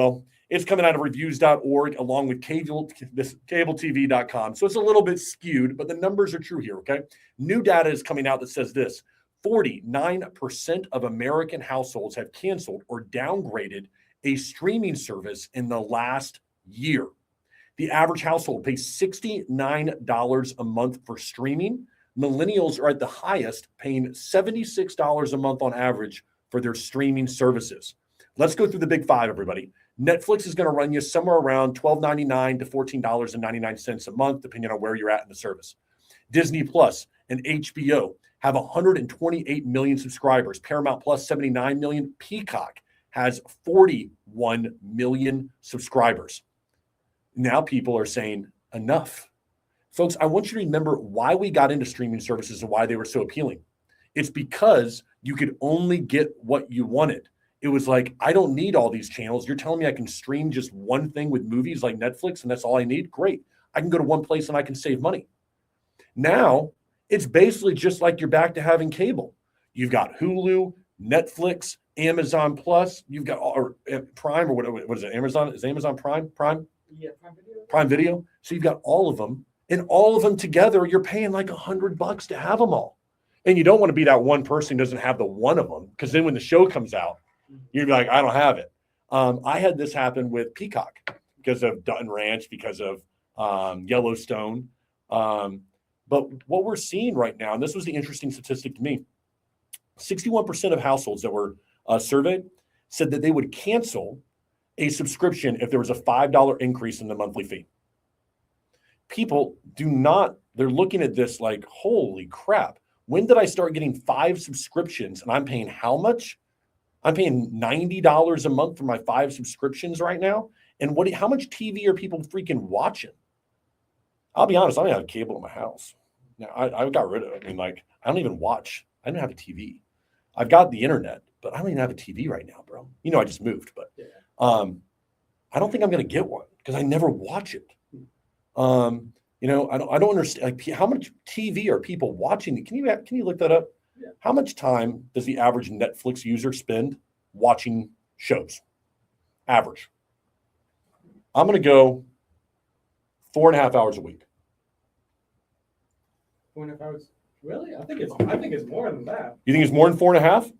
it's coming out of reviews.org along with cabletv.com. So it's a little bit skewed, but the numbers are true here, okay? New data is coming out that says this: 49% of American households have canceled or downgraded a streaming service in the last year. The average household pays $69 a month for streaming. Millennials are at the highest, paying $76 a month on average for their streaming services. Let's go through the big five, everybody. Netflix is going to run you somewhere around $12.99 to $14.99 a month, depending on where you're at in the service. Disney Plus and HBO have 128 million subscribers. Paramount Plus, 79 million. Peacock has 41 million subscribers. Now people are saying, enough. Folks, I want you to remember why we got into streaming services and why they were so appealing. It's because you could only get what you wanted. It was like, I don't need all these channels. You're telling me I can stream just one thing with movies like Netflix and that's all I need? Great. I can go to one place and I can save money. Now, it's basically just like you're back to having cable. You've got Hulu, Netflix, Amazon Plus. You've got Prime or what is it? Amazon? Is Amazon Prime? Yeah, Prime Video. Prime Video. So you've got all of them. And all of them together, you're paying like $100 to have them all. And you don't want to be that one person who doesn't have the one of them, because then when the show comes out, you'd be like, I don't have it. I had this happen with Peacock because of Dutton Ranch, because of Yellowstone. But what we're seeing right now, and this was the interesting statistic to me, 61% of households that were surveyed said that they would cancel a subscription if there was a $5 increase in the monthly fee. People they're looking at this like, holy crap. When did I start getting 5 subscriptions and I'm paying how much? I'm paying $90 a month for my 5 subscriptions right now. And how much TV are people freaking watching? I'll be honest, I don't have cable in my house. Now I got rid of it. I mean, like, I don't even watch. I don't have a TV. I've got the internet, but I don't even have a TV right now, bro. You know, I just moved, but I don't think I'm going to get one because I never watch it. You know, I don't understand, like, how much TV are people watching? Can you look that up? Yeah. How much time does the average Netflix user spend watching shows? Average. I'm going to go 4.5 hours a week. 4.5 hours? Really? I think it's more than that. You think it's more than 4.5?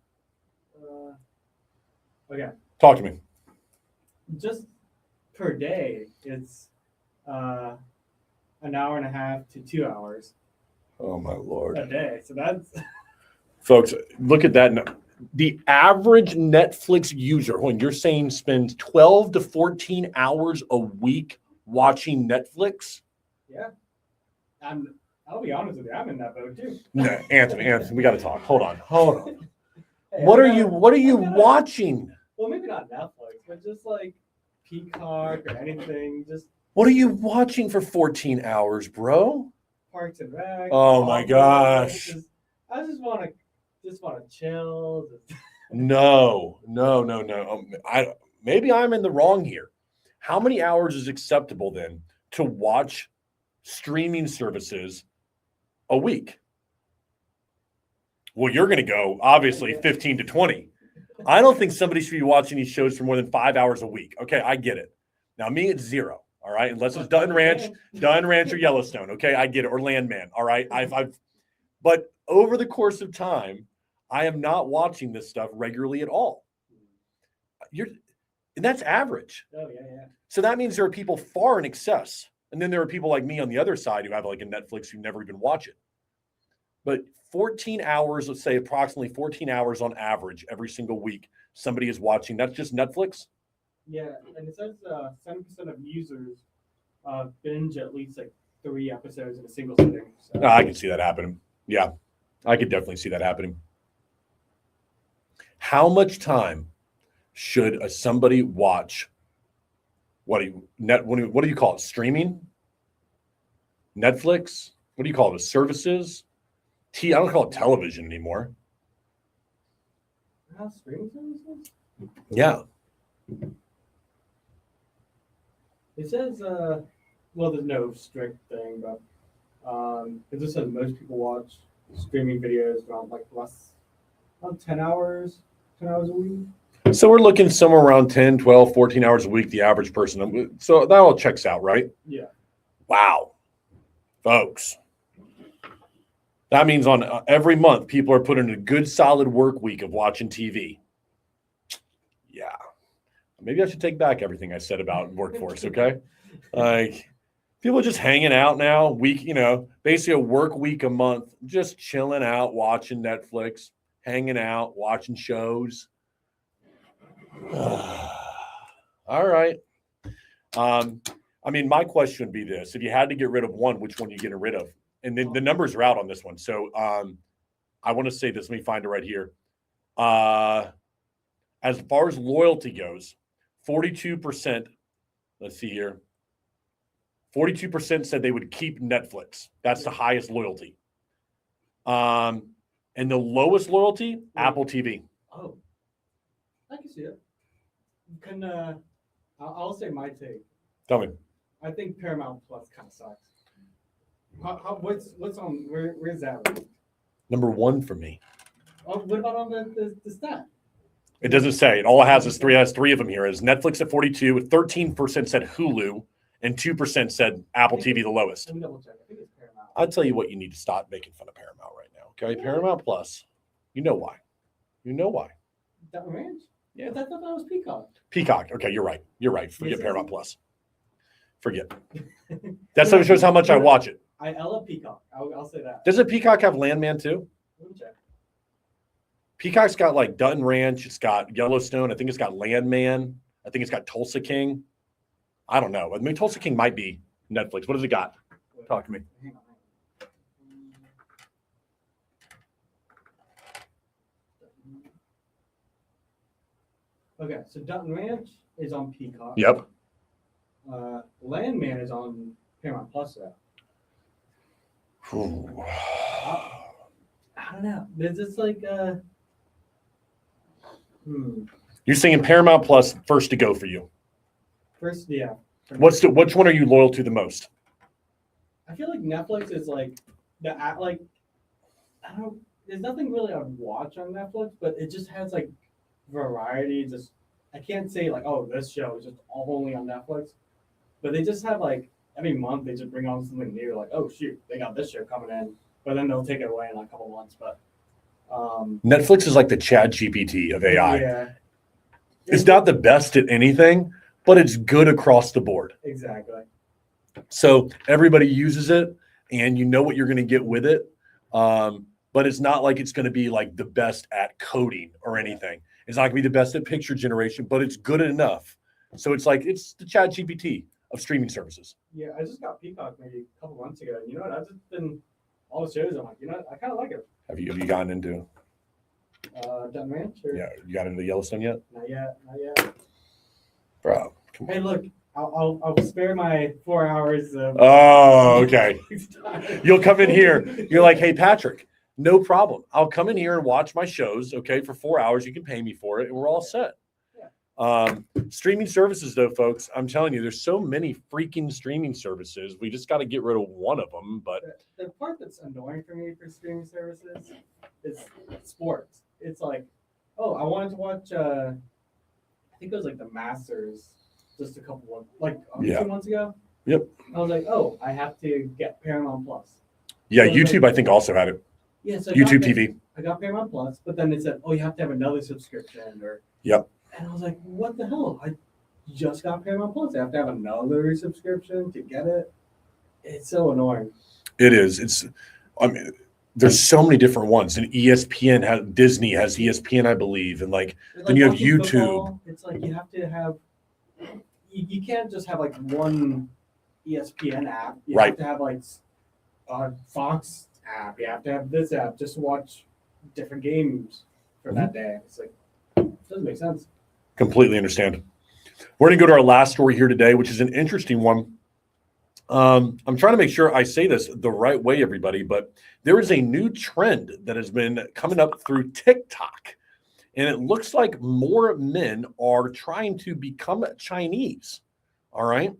Okay. Talk to me. Just per day, it's an hour and a half to 2 hours. Oh my Lord. A day. So that's Folks, look at that. The average Netflix user, when you're saying spends 12 to 14 hours a week watching Netflix. yeah. I'll be honest with you, I'm in that boat too. No, Anthony, we got to talk. Hold on. Hey, What are you watching? Well, maybe not Netflix, but just like Peacock or anything, just What are you watching for 14 hours, bro? Parks and Rec. Oh my gosh. I just want to chill. No. Maybe I'm in the wrong here. How many hours is acceptable then to watch streaming services a week? Well, you're going to go obviously 15 to 20. I don't think somebody should be watching these shows for more than 5 hours a week. Okay, I get it. Now, me, it's 0. All right, unless it's Dutton Ranch or Yellowstone. Okay, I get it, or Landman. All right, but over the course of time, I am not watching this stuff regularly at all. And that's average. Oh yeah. So that means there are people far in excess, and then there are people like me on the other side who have like a Netflix who never even watch it. But 14 hours, let's say approximately 14 hours on average every single week, somebody is watching. That's just Netflix? Yeah, and it says 7% of users binge at least like 3 episodes in a single sitting. So. I can see that happening. Yeah, I could definitely see that happening. How much time should somebody watch? What do you call it? Streaming? Netflix? What do you call it? Services? I don't call it television anymore. Streaming services? Yeah. It says, well, there's no strict thing, but it just says most people watch streaming videos around around 10 hours a week. So we're looking somewhere around 10, 12, 14 hours a week, the average person. So that all checks out, right? Yeah. Wow. Folks. That means on every month, people are putting in a good solid work week of watching TV. Yeah. Maybe I should take back everything I said about workforce, okay? Like, people are just hanging out now, basically a work week a month, just chilling out, watching Netflix, hanging out, watching shows. All right. My question would be this. If you had to get rid of one, which one are you getting rid of? And then the numbers are out on this one. So I want to say this. Let me find it right here. As far as loyalty goes, 42%, let's see here. 42% said they would keep Netflix. That's the highest loyalty. And the lowest loyalty, Apple TV. Oh, I can see it. I'll say my take. Tell me. I think Paramount Plus kind of sucks. What's on? Where's that? Ranked? Number 1 for me. Oh, what about on the stat? It doesn't say. It all it has is three of them here. Is Netflix at 42, 13% said Hulu, and 2% said Apple TV the lowest. Let me double check. I think it's Paramount. I'll tell you what, you need to stop making fun of Paramount right now. Okay, Paramount Plus. You know why? You know why? That Ranch? Yeah. But I thought that was Peacock. Peacock. Okay, you're right. You're right. Forget Yes, Paramount yes. Plus. Forget. That shows how much I watch it. I love Peacock. I'll say that. Doesn't Peacock have Landman too? Let me check. Peacock's got like Dutton Ranch. It's got Yellowstone. I think it's got Landman. I think it's got Tulsa King. I don't know. I mean, Tulsa King might be Netflix. What does it got? Talk to me. Hang on. Okay, so Dutton Ranch is on Peacock. Yep. Landman is on Paramount Plus though. I don't know. There's just like You're saying Paramount Plus first to go for you. First, yeah. Which one are you loyal to the most? I feel like Netflix is like there's nothing really I'd watch on Netflix, but it just has like variety. Just I can't say like, oh, this show is just only on Netflix, but they just have like every month they just bring on something new. Like, oh shoot, they got this show coming in, but then they'll take it away in like a couple months. But Netflix is like the Chat GPT of AI. Yeah, It's not the best at anything, but it's good across the board. Exactly. So everybody uses it, and you know what you're going to get with it. But it's not like it's going to be like the best at coding or anything. It's not going to be the best at picture generation, but it's good enough. So it's like it's the Chat GPT of streaming services. Yeah, I just got Peacock maybe a couple months ago. And you know what? I've just been all the shows. I'm like, you know, I kind of like it. Have you gotten into? Dutton Ranch? Or? Yeah, you got into Yellowstone yet? Not yet. Bro, come on. Hey, look, I'll spare my 4 hours of. Oh, okay. You'll come in here. You're like, hey, Patrick, no problem. I'll come in here and watch my shows. Okay, for 4 hours, you can pay me for it, and we're all set. Streaming services, though, folks, I'm telling you, there's so many freaking streaming services. We just got to get rid of one of them. But the part that's annoying for me for streaming services is sports. It's like, oh, I wanted to watch. I think it was like the Masters just a couple of 2 months ago. Yep. I was like, oh, I have to get Paramount Plus. Yeah, So YouTube, I think, also had it. Yeah, so YouTube TV. I got Paramount Plus, but then it said, oh, you have to have another subscription. Yep. And I was like, what the hell? I just got Paramount Plus. I have to have another subscription to get it. It's so annoying. It is. There's so many different ones. And ESPN Disney has ESPN, I believe. And then you have watching YouTube. Football, it's like you have to have, you can't just have like one ESPN app. You Right. have to have like a Fox app. You have to have this app just to watch different games for that day. It's like, it doesn't make sense. Completely understand. We're going to go to our last story here today, which is an interesting one. I'm trying to make sure I say this the right way, everybody, but there is a new trend that has been coming up through TikTok, and it looks like more men are trying to become Chinese. All right.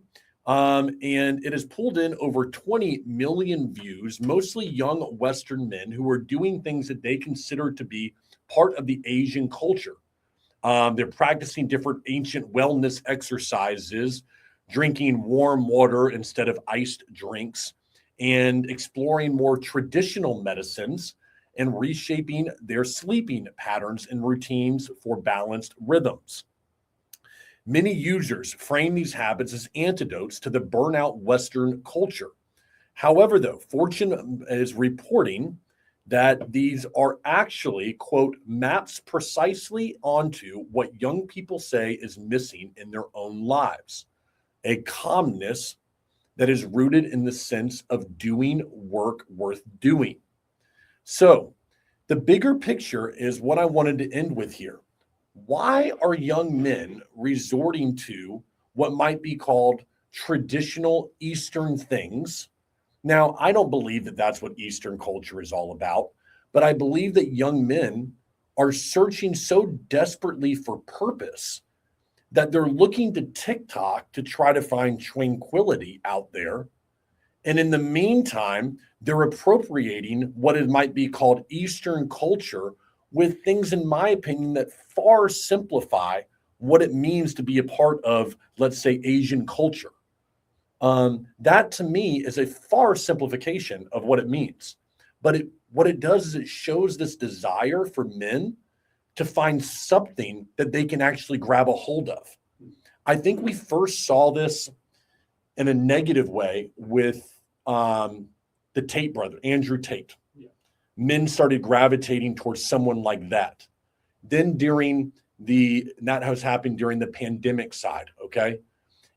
And it has pulled in over 20 million views, mostly young Western men who are doing things that they consider to be part of the Asian culture. They're practicing different ancient wellness exercises, drinking warm water instead of iced drinks, and exploring more traditional medicines and reshaping their sleeping patterns and routines for balanced rhythms. Many users frame these habits as antidotes to the burnout Western culture. However, though, Fortune is reporting that these are actually, quote, maps precisely onto what young people say is missing in their own lives, a calmness that is rooted in the sense of doing work worth doing. So the bigger picture is what I wanted to end with here. Why are young men resorting to what might be called traditional Eastern things? Now, I don't believe that that's what Eastern culture is all about, but I believe that young men are searching so desperately for purpose that they're looking to TikTok to try to find tranquility out there. And in the meantime, they're appropriating what it might be called Eastern culture with things, in my opinion, that far simplify what it means to be a part of, let's say, Asian culture. That to me is a far simplification of what it means. But what it does is it shows this desire for men to find something that they can actually grab a hold of. I think we first saw this in a negative way with the Tate brother, Andrew Tate. Yeah. Men started gravitating towards someone like that. Then that was happening during the pandemic side, okay?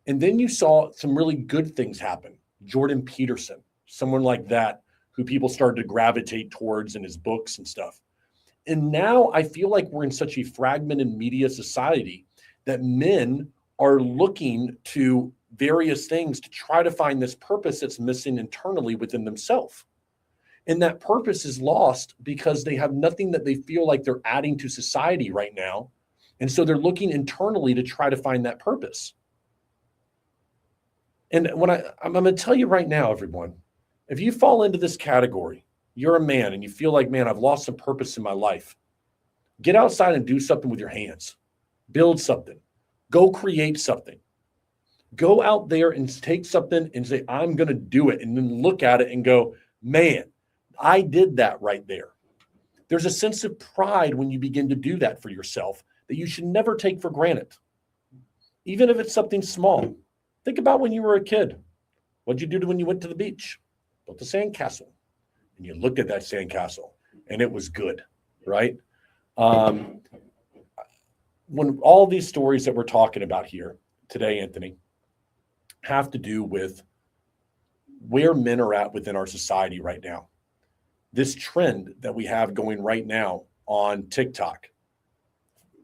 And then you saw some really good things happen. Jordan Peterson, someone like that, who people started to gravitate towards in his books and stuff. And now I feel like we're in such a fragmented media society that men are looking to various things to try to find this purpose that's missing internally within themselves. And that purpose is lost because they have nothing that they feel like they're adding to society right now. And so they're looking internally to try to find that purpose. And I'm going to tell you right now, everyone, if you fall into this category, you're a man and you feel like, man, I've lost some purpose in my life. Get outside and do something with your hands. Build something. Go create something. Go out there and take something and say, I'm going to do it. And then look at it and go, man, I did that right there. There's a sense of pride when you begin to do that for yourself that you should never take for granted. Even if it's something small. Think about when you were a kid. What'd you do when you went to the beach? Built a sandcastle. And you looked at that sandcastle and it was good, right? When all these stories that we're talking about here today, Anthony, have to do with where men are at within our society right now. This trend that we have going right now on TikTok,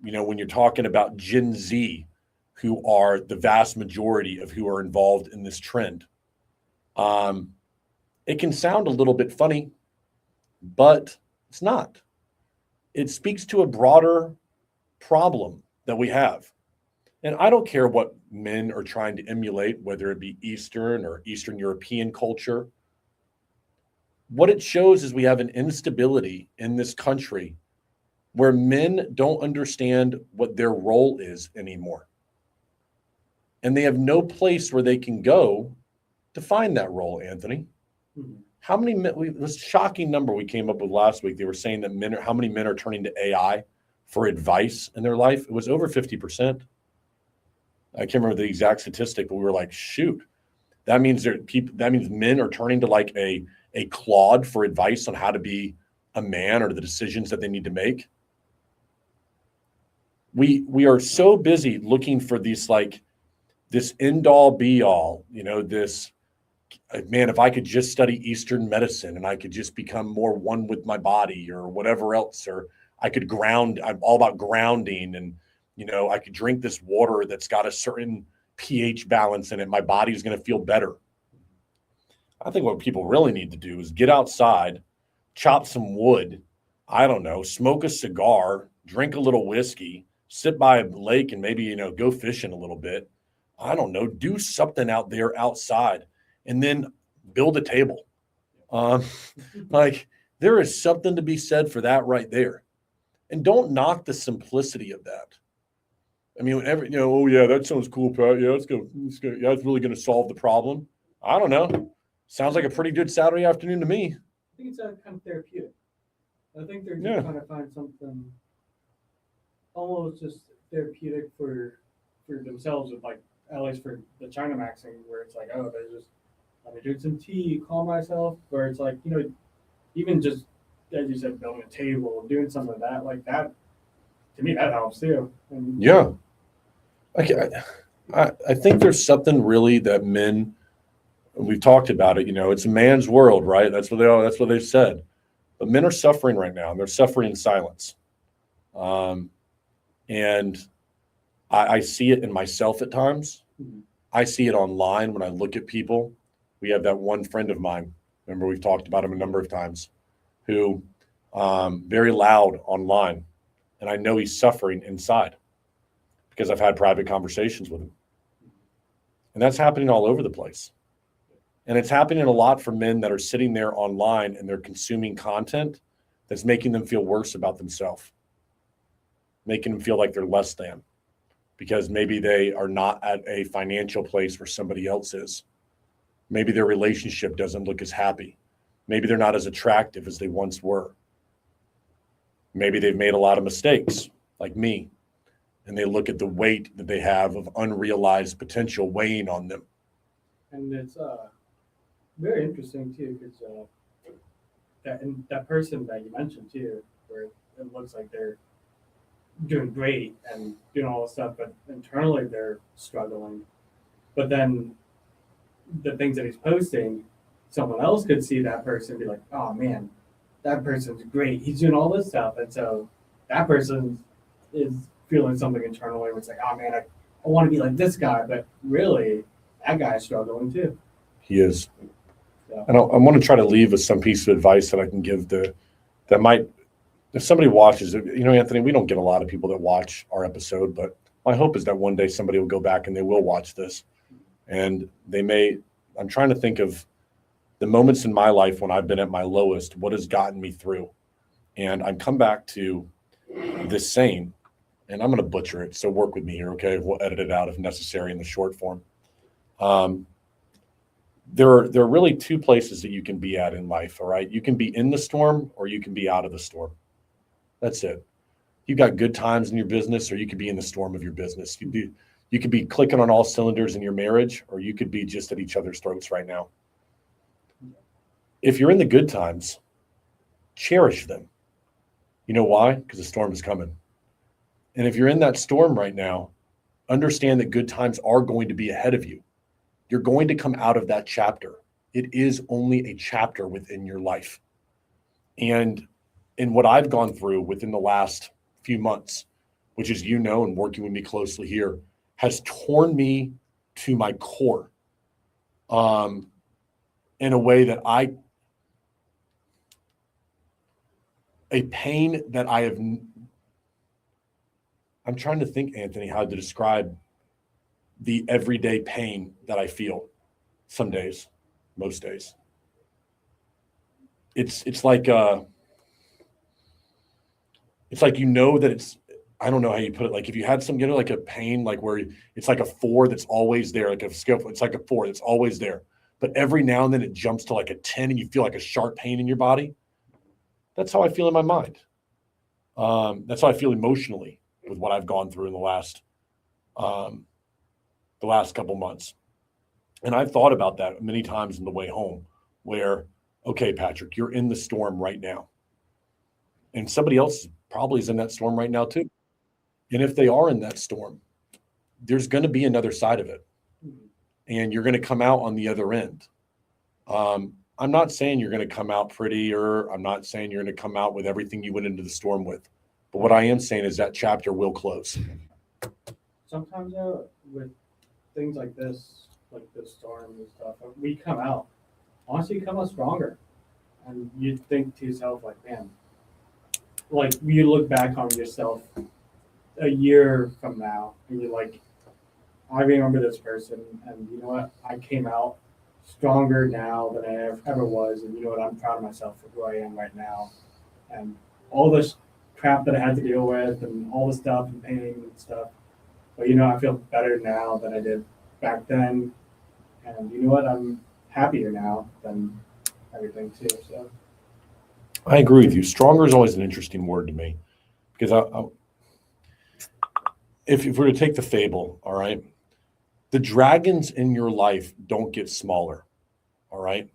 when you're talking about Gen Z, who are the vast majority of who are involved in this trend, it can sound a little bit funny, but it's not. It speaks to a broader problem that we have. And I don't care what men are trying to emulate, whether it be Eastern or Eastern European culture. What it shows is we have an instability in this country where men don't understand what their role is anymore. And they have no place where they can go to find that role, Anthony. Mm-hmm. How many men, this shocking number we came up with last week, they were saying that how many men are turning to AI for advice in their life? It was over 50%. I can't remember the exact statistic, but we were like, shoot, that means men are turning to like a Claude for advice on how to be a man or the decisions that they need to make. We are so busy looking for this end all be all, this, man, if I could just study Eastern medicine and I could just become more one with my body or whatever else, or I could ground, I'm all about grounding and, I could drink this water that's got a certain pH balance in it. My body's going to feel better. I think what people really need to do is get outside, chop some wood, I don't know, smoke a cigar, drink a little whiskey, sit by a lake and maybe, go fishing a little bit. I don't know, do something out there outside and then build a table. There is something to be said for that right there. And don't knock the simplicity of that. I mean, oh yeah, that sounds cool, Pat. Yeah, let's go. Yeah, it's really going to solve the problem. I don't know. Sounds like a pretty good Saturday afternoon to me. I think it's kind of therapeutic. I think they're just trying to find something almost just therapeutic for themselves, with at least for the China maxing, where it's like, oh, they're just let me drink some tea, calm myself. Where it's like, even just as you said, building a table, doing something like that. To me, that helps too. Yeah. I think there's something really that men, we've talked about it, it's a man's world, right? That's what they've said. But men are suffering right now, and they're suffering in silence. And I see it in myself at times. Mm-hmm. I see it online when I look at people. We have that one friend of mine, remember we've talked about him a number of times, who very loud online. And I know he's suffering inside because I've had private conversations with him. And that's happening all over the place. And it's happening a lot for men that are sitting there online and they're consuming content that's making them feel worse about themselves, making them feel like they're less than because maybe they are not at a financial place where somebody else is. Maybe their relationship doesn't look as happy. Maybe they're not as attractive as they once were. Maybe they've made a lot of mistakes, like me, and they look at the weight that they have of unrealized potential weighing on them. And it's very interesting too, because that person that you mentioned too, where it looks like they're doing great and doing all this stuff, but internally they're struggling. But then the things that he's posting, someone else could see that person and be like, oh man, that person's great. He's doing all this stuff. And so that person is feeling something internally where it's like, oh man, I want to be like this guy. But really, that guy's struggling too. He is. So, And I want to try to leave with some piece of advice that I can give that might, if somebody watches it, Anthony, we don't get a lot of people that watch our episode, but my hope is that one day somebody will go back and they will watch this. And I'm trying to think of the moments in my life when I've been at my lowest, what has gotten me through. And I come back to this saying, and I'm going to butcher it, so work with me here, okay? We'll edit it out if necessary in the short form. There are really two places that you can be at in life, all right? You can be in the storm or you can be out of the storm. That's it. You got good times in your business or you could be in the storm of your business. You could be clicking on all cylinders in your marriage or you could be just at each other's throats right now. If you're in the good times, cherish them. You know why? Because the storm is coming. And if you're in that storm right now, understand that good times are going to be ahead of you. You're going to come out of that chapter. It is only a chapter within your life. And in what I've gone through within the last few months, which is, and working with me closely here, has torn me to my core in a way that a pain that I'm trying to think, Anthony, how to describe the everyday pain that I feel some days, most days. It's like that it's, I don't know how you put it. Like if you had some, like a pain, like where it's like a 4 that's always there, like a scale, it's like a 4 that's always there. But every now and then it jumps to like a 10 and you feel like a sharp pain in your body. That's how I feel in my mind. That's how I feel emotionally with what I've gone through in the last couple months. And I've thought about that many times on the way home where, okay, Patrick, you're in the storm right now. And somebody else probably is in that storm right now too. And if they are in that storm, there's going to be another side of it. And you're going to come out on the other end. I'm not saying you're going to come out pretty, or I'm not saying you're going to come out with everything you went into the storm with. But what I am saying is that chapter will close. sometimes with things like this storm and stuff, we come out, honestly, you come out stronger. And you think to yourself, like, man, like you look back on yourself a year from now and you're like, I remember this person, and you know what? I came out stronger now than I ever was, and you know what? I'm proud of myself for who I am right now, and all this crap that I had to deal with, and all the stuff and pain and stuff. But you know, I feel better now than I did back then, and you know what? I'm happier now than everything too. So I agree with you. Stronger is always an interesting word to me, because if we're to take the fable, all right. The dragons in your life don't get smaller, all right?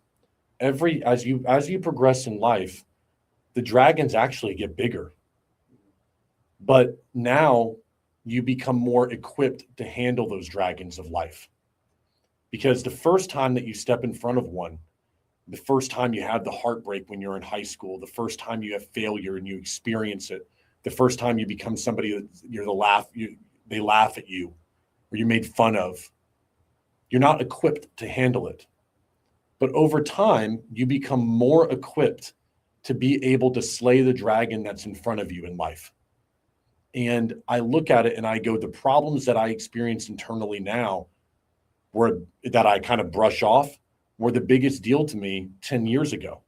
As you progress in life, the dragons actually get bigger. But now you become more equipped to handle those dragons of life. Because the first time that you step in front of one, the first time you have the heartbreak when you're in high school, the first time you have failure and you experience it, the first time you become somebody that they laugh at you, or you're made fun of, you're not equipped to handle it. But over time, you become more equipped to be able to slay the dragon that's in front of you in life. And I look at it and I go, the problems that I experience internally now that I kind of brush off were the biggest deal to me 10 years ago.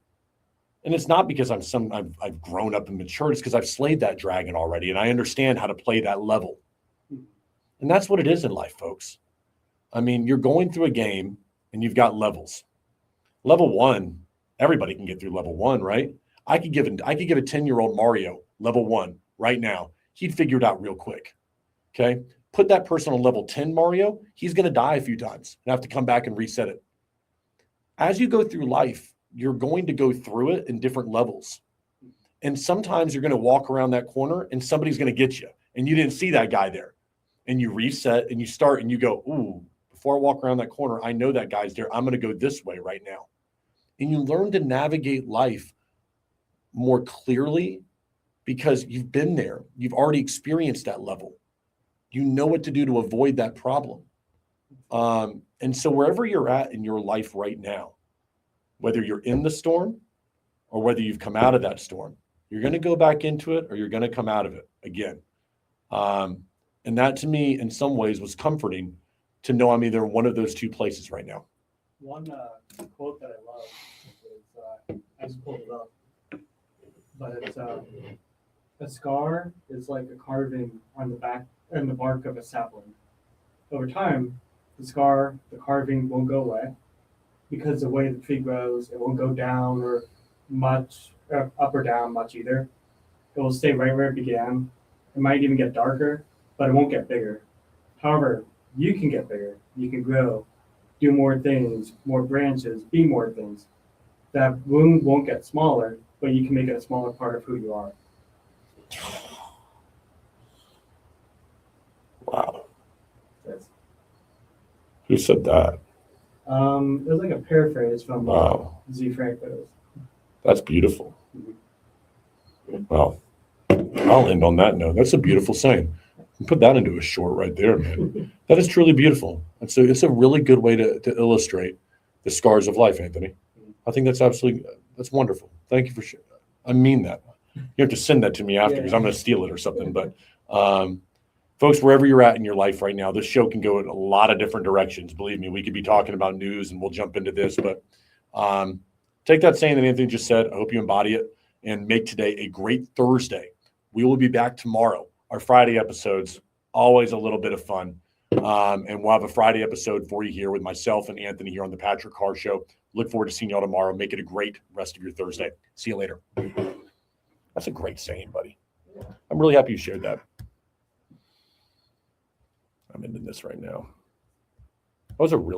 And it's not because I've grown up and matured. It's because I've slayed that dragon already and I understand how to play that level. And that's what it is in life, folks. I mean, you're going through a game and you've got levels. Level 1, everybody can get through level 1, right? I could give a 10-year-old Mario level 1 right now. He'd figure it out real quick. Okay? Put that person on level 10 Mario, he's going to die a few times and have to come back and reset it. As you go through life, you're going to go through it in different levels. And sometimes you're going to walk around that corner and somebody's going to get you and you didn't see that guy there. And you reset and you start and you go, ooh, before I walk around that corner, I know that guy's there. I'm going to go this way right now. And you learn to navigate life more clearly because you've been there. You've already experienced that level. You know what to do to avoid that problem. And so wherever you're at in your life right now, whether you're in the storm or whether you've come out of that storm, you're going to go back into it or you're going to come out of it again. And that to me, in some ways, was comforting to know I'm either in one of those two places right now. One quote that I love is, I just pulled it up, but it's a scar is like a carving on the back and the bark of a sapling. Over time, the carving won't go away because the way the tree grows, it won't go down or much, up or down much either. It will stay right where it began. It might even get darker, but it won't get bigger. However, you can get bigger. You can grow, do more things, more branches, be more things. That wound won't get smaller, but you can make it a smaller part of who you are. Wow. That's, Who said that? it was like a paraphrase from Wow. Z. Franco's. That's beautiful. Well, I'll end on that note. That's a beautiful saying. Put that into a short right there, man. That is truly beautiful. It's a really good way to illustrate the scars of life, Anthony. I think that's wonderful. Thank you for sharing. I mean that. You have to send that to me after because I'm going to steal it or something. But folks, wherever you're at in your life right now, this show can go in a lot of different directions. Believe me, we could be talking about news and we'll jump into this. But take that saying that Anthony just said. I hope you embody it and make today a great Thursday. We will be back tomorrow. Our Friday episodes, always a little bit of fun. And we'll have a Friday episode for you here with myself and Anthony here on the Patrick Carr Show. Look forward to seeing y'all tomorrow. Make it a great rest of your Thursday. See you later. That's a great saying, buddy. I'm really happy you shared that. I'm into this right now. That was a really